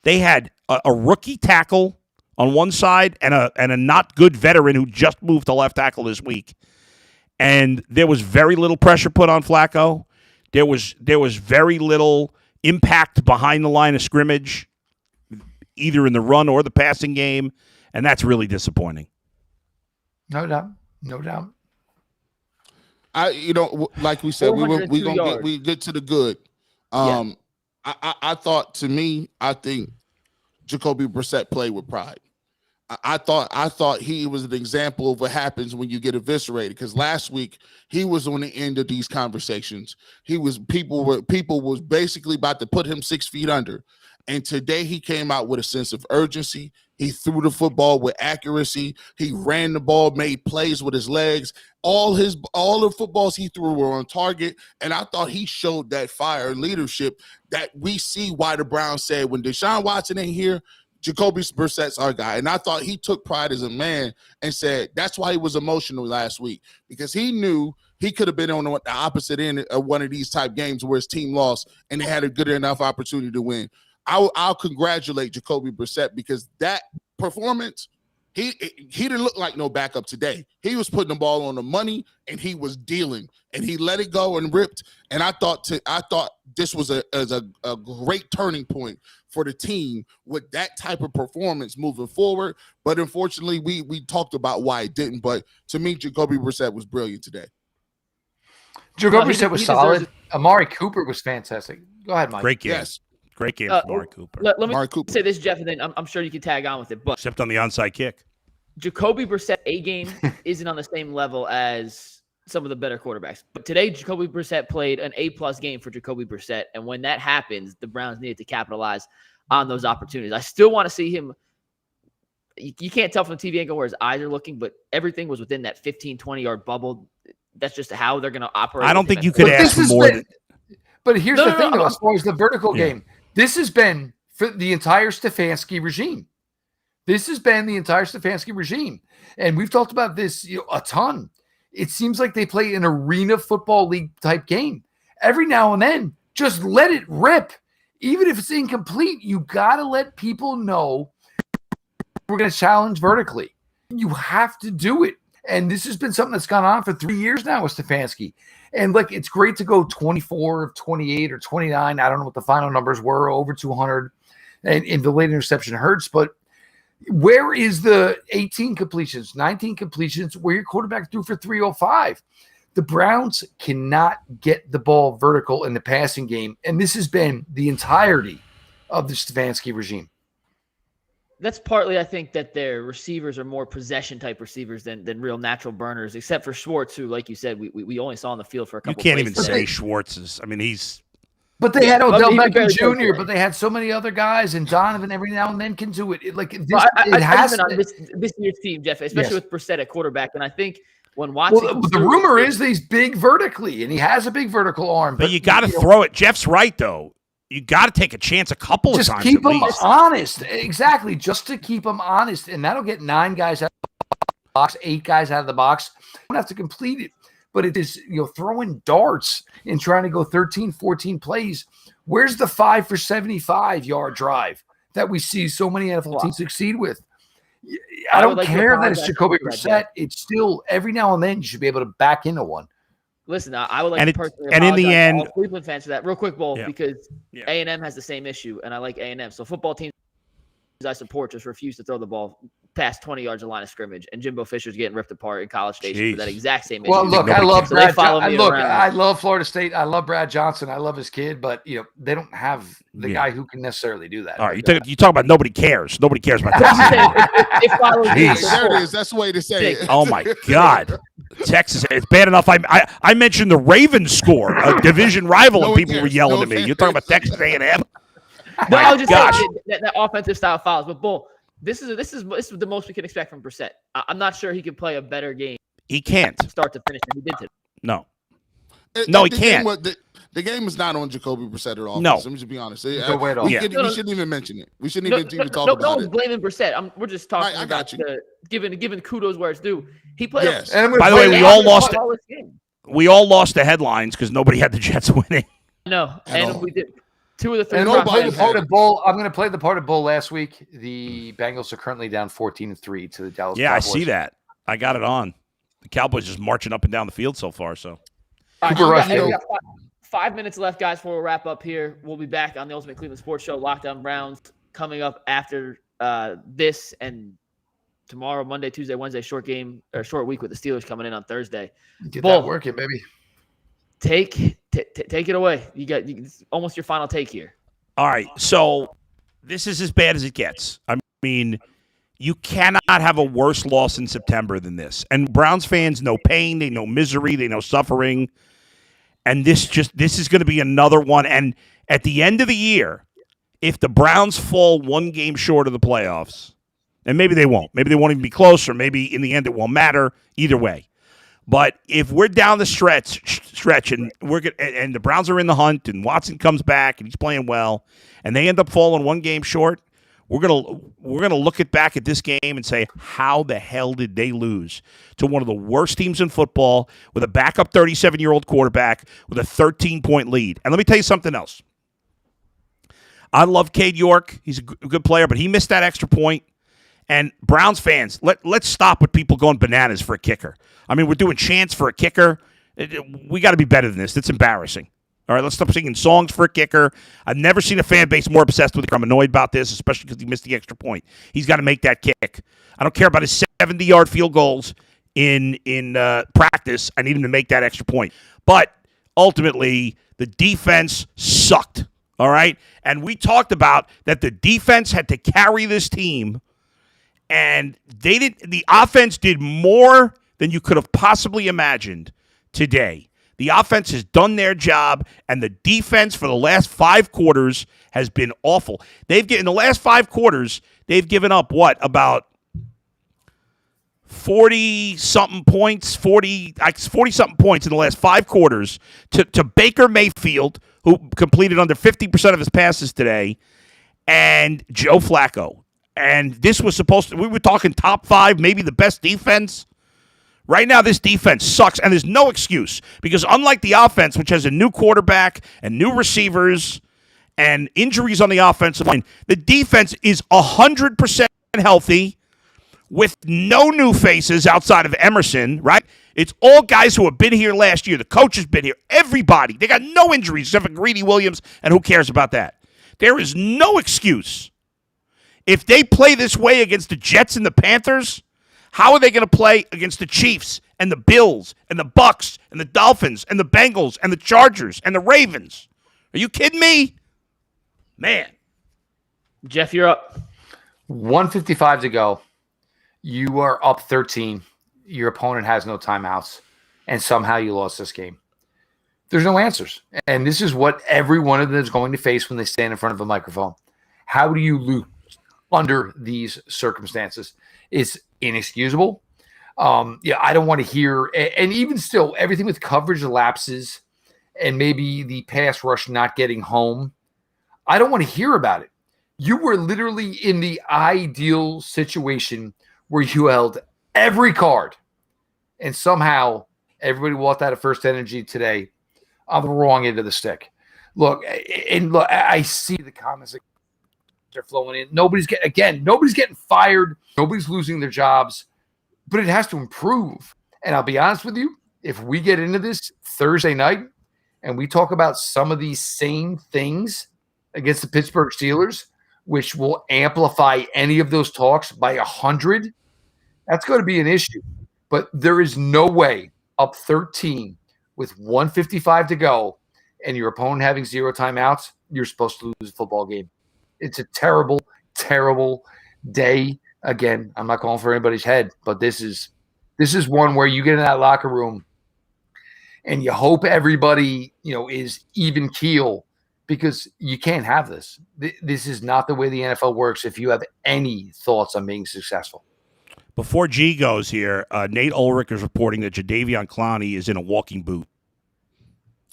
They had a rookie tackle on one side and a not good veteran who just moved to left tackle this week. And there was very little pressure put on Flacco. There was very little impact behind the line of scrimmage, either in the run or the passing game, and that's really disappointing.
No doubt.
Like we said, we get to the good. I think Jacoby Brissett played with pride. I thought he was an example of what happens when you get eviscerated. Because last week he was on the end of these conversations. People was basically about to put him 6 feet under. And today he came out with a sense of urgency. He threw the football with accuracy. He ran the ball, made plays with his legs. All the footballs he threw were on target. And I thought he showed that fire and leadership that we see why the Browns said when Deshaun Watson ain't here, Jacoby Brissett's our guy. And I thought he took pride as a man and said that's why he was emotional last week, because he knew he could have been on the opposite end of one of these type games where his team lost and they had a good enough opportunity to win. I'll congratulate Jacoby Brissett, because that performance, he didn't look like no backup today. He was putting the ball on the money and he was dealing and he let it go and ripped. And I thought this was a great turning point for the team with that type of performance moving forward. But unfortunately, we talked about why it didn't. But to me, Jacoby Brissett was brilliant today.
Jacoby Brissett was solid. Amari Cooper was fantastic. Go ahead, Mike.
Great game.
Yes.
Great game from Amari Cooper.
Let me say this, Jeff, and then I'm sure you can tag on with it. But
except on the onside kick.
Jacoby Brissett A game isn't on the same level as some of the better quarterbacks. But today, Jacoby Brissett played an A+ game for Jacoby Brissett. And when that happens, the Browns needed to capitalize on those opportunities. I still want to see him. You can't tell from the TV angle where his eyes are looking, but everything was within that 15, 20-yard bubble. That's just how they're going to operate.
I don't think you could ask for more than.
But here's the thing, though, as far as the vertical game. This has been for the entire Stefanski regime. And we've talked about this a ton. It seems like they play an arena football league type game. Every now and then, just let it rip. Even if it's incomplete, you got to let people know we're going to challenge vertically. You have to do it. And this has been something that's gone on for 3 years now with Stefanski. And like, it's great to go 24 of 28 or 29. I don't know what the final numbers were, over 200. And in the late interception hurts, but where is the 18 completions, 19 completions where your quarterback threw for 305? The Browns cannot get the ball vertical in the passing game. And this has been the entirety of the Stefanski regime.
That's partly, I think, that their receivers are more possession-type receivers than real natural burners, except for Schwartz, who, like you said, we only saw on the field for a couple
You can't
plays
even
today.
say Schwartz is – I mean, he's –
But they had Odell
he
Beckham
barely
Jr.,
played.
but they had so many other guys, and Donovan every now and then can do it.
I has been on this year's team, Jeff, especially with Brissett at quarterback, and I think when Watson,
the rumor is that he's big vertically, and he has a big vertical arm.
But you got to throw it. Jeff's right, though. You got to take a chance a couple of times.
Just keep
at
him
least.
honest. Exactly, just to keep him honest, and that'll get 9 guys out of the box, 8 guys out of the box. You don't have to complete it, but it is throwing darts and trying to go 13, 14 plays. Where's the 5 for 75-yard drive that we see so many NFL teams succeed with? I don't care that it's Jacoby Brissett. It's still every now and then you should be able to back into one.
Listen, I would like to personally
and in the
apologize
end,
to all Cleveland fans for that. Real quick, Bull, because
Yeah.
A&M has the same issue, and I like A&M. So football teams I support just refuse to throw the ball past 20 yards of line of scrimmage, and Jimbo Fisher's getting ripped apart in College Station for that exact same issue.
Well, look, I love
Brad.
I love Florida State. I love Brad Johnson. I love his kid, but they don't have the guy who can necessarily do that.
All right, you talk about nobody cares. Nobody cares about that.
There it is. That's the way to say it.
Oh my God, Texas! It's bad enough. I mentioned the Ravens score, a division rival, and people were yelling at me. You're talking about Texas A&M.
No, I was just saying that offensive style fouls. But Bull, this is the most we can expect from Brissett. I'm not sure he can play a better game.
He can't
start to finish than he did today.
No, he can't.
The game is not on Jacoby Brissett at all.
No,
let me just be honest.
No way at all.
We shouldn't even mention it. We shouldn't even talk about it.
No one's blaming Brissett. We're just talking about giving kudos where it's due. He played.
Yes.
By the way, we all lost. We all lost the headlines because nobody had the Jets winning.
No, and we did. 2 of the 3.
And I'm going to play the part of Bull last week. The Bengals are currently down 14-3 to the Dallas Cowboys.
I see that. I got it on. The Cowboys just marching up and down the field so far. So,
we got 5 minutes left, guys, before we wrap up here. We'll be back on the Ultimate Cleveland Sports Show, Lockdown Browns, coming up after this and tomorrow, Monday, Tuesday, Wednesday, short week with the Steelers coming in on Thursday.
Get that working, baby.
Take it away. It's almost your final take here.
All right. So this is as bad as it gets. I mean, you cannot have a worse loss in September than this. And Browns fans know pain, they know misery, they know suffering. And this is going to be another one. And at the end of the year, if the Browns fall 1 game short of the playoffs, and maybe they won't even be close, or maybe in the end it won't matter. Either way. But if we're down the stretch and and the Browns are in the hunt and Watson comes back and he's playing well and they end up falling 1 game short, we're gonna look back at this game and say, how the hell did they lose to one of the worst teams in football with a backup 37-year-old quarterback with a 13-point lead? And let me tell you something else. I love Cade York. He's a good player, but he missed that extra point. And Browns fans, let's stop with people going bananas for a kicker. I mean, we're doing chants for a kicker. We got to be better than this. It's embarrassing. All right, let's stop singing songs for a kicker. I've never seen a fan base more obsessed with it. I'm annoyed about this, especially because he missed the extra point. He's got to make that kick. I don't care about his 70-yard field goals in practice. I need him to make that extra point. But ultimately, the defense sucked. All right? And we talked about that the defense had to carry this team. And the offense did more than you could have possibly imagined today. The offense has done their job, and the defense for the last 5 quarters has been awful. In the last 5 quarters, they've given up about 40-something points, 40-something points in the last 5 quarters to Baker Mayfield, who completed under 50% of his passes today, and Joe Flacco. And this was we were talking top 5, maybe the best defense. Right now, this defense sucks, and there's no excuse because unlike the offense, which has a new quarterback and new receivers and injuries on the offensive line, the defense is 100% healthy with no new faces outside of Emerson, right? It's all guys who have been here last year. The coach has been here. Everybody. They got no injuries except for Greedy Williams, and who cares about that? There is no excuse. If they play this way against the Jets and the Panthers, how are they going to play against the Chiefs and the Bills and the Bucks and the Dolphins and the Bengals and the Chargers and the Ravens? Are you kidding me? Man.
Jeff, you're up.
1:55 to go. You are up 13. Your opponent has no timeouts, and somehow you lost this game. There's no answers. And this is what every one of them is going to face when they stand in front of a microphone. How do you lose under these circumstances? It's inexcusable. I don't want to hear, and even still, everything with coverage lapses and maybe the pass rush not getting home, I don't want to hear about it. You were literally in the ideal situation where you held every card, and somehow everybody walked out of FirstEnergy today on the wrong end of the stick. Look, I see the comments that are flowing in. Nobody's getting fired. Nobody's losing their jobs, but it has to improve. And I'll be honest with you, if we get into this Thursday night and we talk about some of these same things against the Pittsburgh Steelers, which will amplify any of those talks by 100, that's going to be an issue. But there is no way up 13 with 1:55 to go and your opponent having 0 timeouts, you're supposed to lose a football game. It's a terrible, terrible day. Again, I'm not calling for anybody's head, but this is one where you get in that locker room and you hope everybody, is even keel, because you can't have this. This is not the way the NFL works if you have any thoughts on being successful.
Before G goes here, Nate Ulrich is reporting that Jadeveon Clowney is in a walking boot.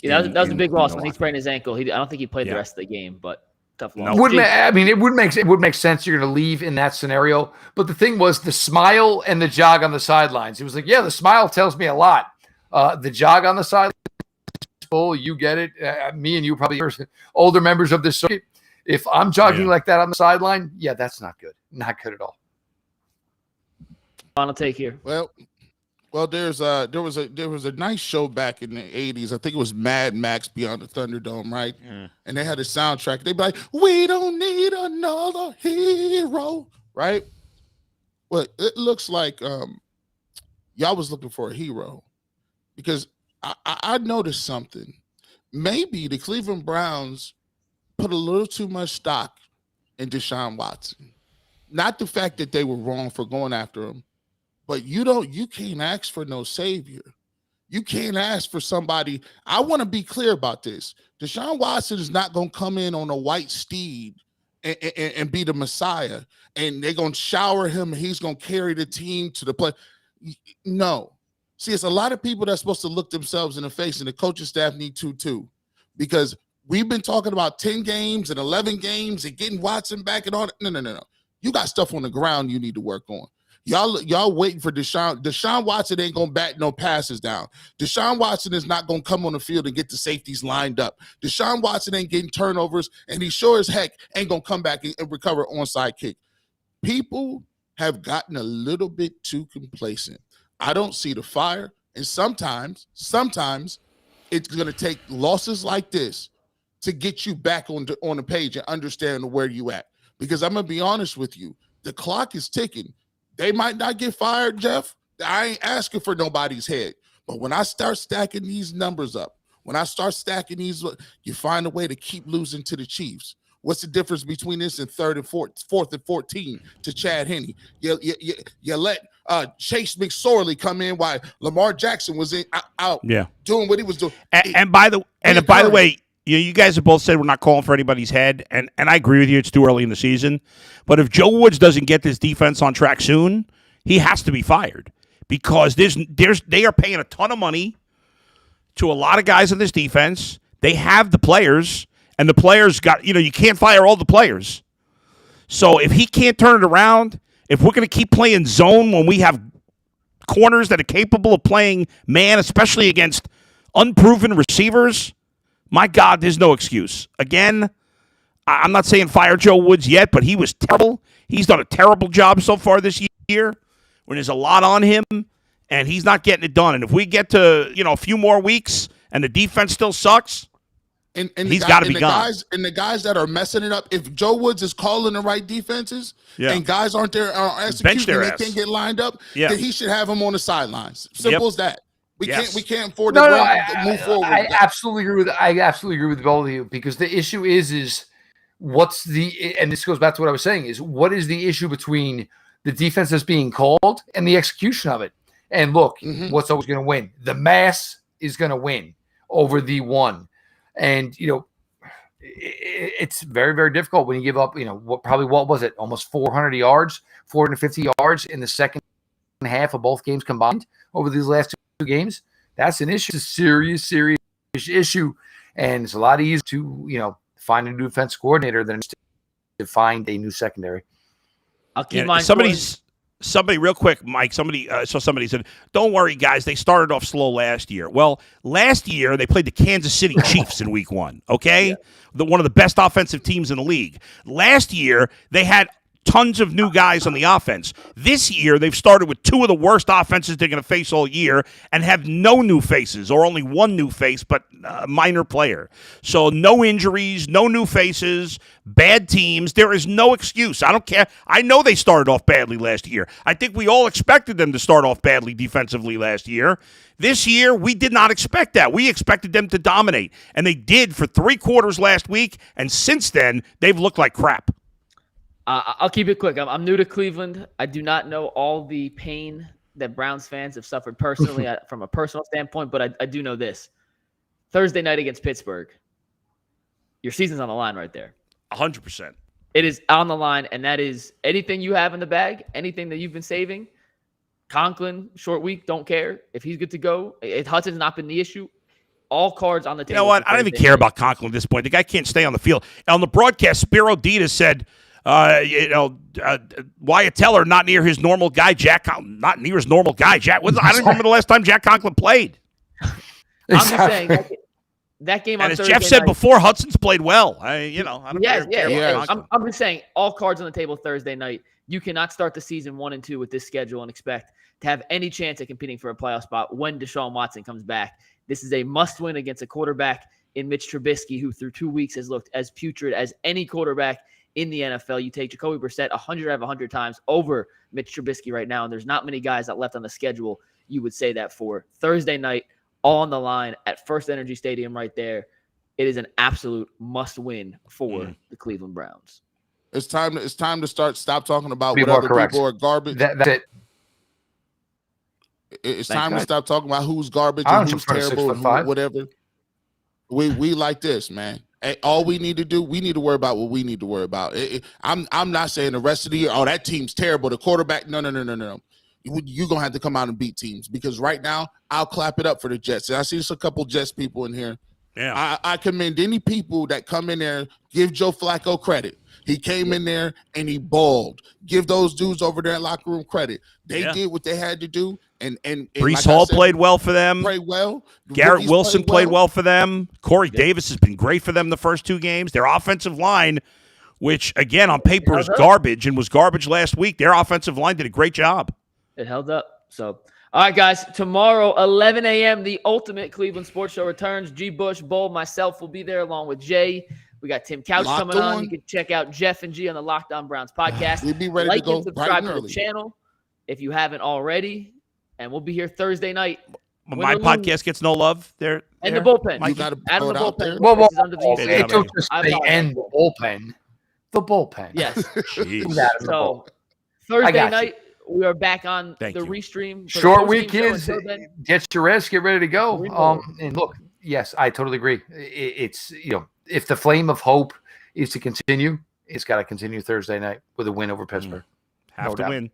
Yeah, that was a big loss when he sprained his ankle. I don't think he played the rest of the game, but tough loss.
It would make sense you're going to leave in that scenario. But the thing was the smile and the jog on the sidelines. It was like, yeah, the smile tells me a lot. The jog on the sidelines, you get it. Me and you probably are older members of this circuit. If I'm jogging like that on the sideline, that's not good. Not good at all.
Final take here.
Well, there was a nice show back in the 80s. I think it was Mad Max Beyond the Thunderdome, right? Yeah. And they had a soundtrack. They'd be like, "We don't need another hero," right? Well, it looks like y'all was looking for a hero, because I noticed something. Maybe the Cleveland Browns put a little too much stock in Deshaun Watson. Not the fact that they were wrong for going after him, but you can't ask for no savior. You can't ask for somebody. I want to be clear about this. Deshaun Watson is not going to come in on a white steed and be the Messiah, and they're going to shower him and he's going to carry the team to the play. No. See, it's a lot of people that's supposed to look themselves in the face, and the coaching staff need to too, because we've been talking about 10 games and 11 games and getting Watson back and all that. No. You got stuff on the ground you need to work on. Y'all waiting for Deshaun. Deshaun Watson ain't going to bat no passes down. Deshaun Watson is not going to come on the field and get the safeties lined up. Deshaun Watson ain't getting turnovers, and he sure as heck ain't going to come back and recover onside kick. People have gotten a little bit too complacent. I don't see the fire, and sometimes it's going to take losses like this to get you back on the page and understand where you at. Because I'm going to be honest with you, the clock is ticking. They might not get fired, Jeff. I ain't asking for nobody's head. But when I start stacking these numbers up, you find a way to keep losing to the Chiefs. What's the difference between this and fourth and 14 to Chad Henne? You let Chase McSorley come in while Lamar Jackson was out doing what he was doing.
And by the way, you guys have both said we're not calling for anybody's head, and I agree with you. It's too early in the season. But if Joe Woods doesn't get this defense on track soon, he has to be fired, because they are paying a ton of money to a lot of guys in this defense. They have the players, and the players you can't fire all the players. So if he can't turn it around, if we're going to keep playing zone when we have corners that are capable of playing man, especially against unproven receivers, my God, there's no excuse. Again, I'm not saying fire Joe Woods yet, but he was terrible. He's done a terrible job so far this year when there's a lot on him, and he's not getting it done. And if we get to, a few more weeks and the defense still sucks,
and
he's got to be gone.
The guys that are messing it up, if Joe Woods is calling the right defenses and guys aren't executing, they can't get lined up, then he should have them on the sidelines. Simple as that. We can't afford to move forward.
I absolutely agree with both of you, because the issue is what's and this goes back to what I was saying, is what is the issue between the defense that's being called and the execution of it? And look, what's always going to win? The mass is going to win over the one. And, it's very, very difficult when you give up, what was it? Almost 400 yards, 450 yards in the second half of both games combined over these last two games. That's an issue. It's a serious, serious issue. And it's a lot easier to, find a new defense coordinator than to find a new secondary.
I'll keep mine.
Somebody real quick, Mike, somebody said, don't worry, guys, they started off slow last year. Well, last year they played the Kansas City Chiefs in week 1, okay? Yeah. One of the best offensive teams in the league. Last year they had tons of new guys on the offense. This year, they've started with 2 of the worst offenses they're going to face all year and have no new faces, or only one new face, but a minor player. So no injuries, no new faces, bad teams. There is no excuse. I don't care. I know they started off badly last year. I think we all expected them to start off badly defensively last year. This year, we did not expect that. We expected them to dominate, and they did for 3 quarters last week, and since then, they've looked like crap.
I'll keep it quick. I'm new to Cleveland. I do not know all the pain that Browns fans have suffered personally from a personal standpoint, but I do know this. Thursday night against Pittsburgh, your season's on the line right there.
100%.
It is on the line, and that is anything you have in the bag, anything that you've been saving. Conklin, short week, don't care. If he's good to go, if Hudson's not been the issue, all cards on the table.
You know what? I don't even care about Conklin at this point. The guy can't stay on the field. On the broadcast, Spiro Dita said, Wyatt Teller not near his normal guy. Not near his normal guy. I don't remember the last time Jack Conklin played.
I'm just saying that game on
and
Thursday
as Jeff said
night,
before, Hudson's played well. I don't care.
Yeah. I'm just saying all cards on the table Thursday night. You cannot start the season 1-2 with this schedule and expect to have any chance at competing for a playoff spot when Deshaun Watson comes back. This is a must-win against a quarterback in Mitch Trubisky, who through 2 weeks has looked as putrid as any quarterback in the NFL. You take Jacoby Brissett 100 out of 100 times over Mitch Trubisky right now, and there's not many guys that left on the schedule you would say that for. Thursday night, all on the line at FirstEnergy Stadium right there. It is an absolute must-win for the Cleveland Browns.
It's time to stop talking about what other people are garbage.
That's it.
It's time to stop talking about who's garbage and who's terrible and whatever. We like this, man. All we need to do, we need to worry about what we need to worry about. I'm not saying the rest of the year, that team's terrible. The quarterback, no. You're going to have to come out and beat teams, because right now I'll clap it up for the Jets. And I see just a couple Jets people in here. Yeah. I commend any people that come in there, give Joe Flacco credit. He came in there and he balled. Give those dudes over there in locker room credit. They did what they had to do. And
Breece Hall played well for them.
Played well.
Garrett Wilson played well for them. Corey Davis has been great for them the first 2 games. Their offensive line, which again on paper is garbage and was garbage last week, their offensive line did a great job.
It held up. So, all right, guys. Tomorrow, 11 a.m., the Ultimate Cleveland Sports Show returns. G. Bush, Bull, myself will be there along with Jay. We got Tim Couch coming on. You can check out Jeff and G on the Locked On Browns podcast.
We'll be ready to go.
And subscribe to the channel if you haven't already. And we'll be here Thursday night.
My podcast gets no love there.
And the bullpen.
You got to
add the bullpen.
Well, it don't just say end the bullpen. The bullpen.
Yes. So Thursday night, we are back on the Restream.
Short week, kids. Get your rest. Get ready to go. And look, yes, I totally agree. It's, if the flame of hope is to continue, it's got to continue Thursday night with a win over Pittsburgh.
Have to win.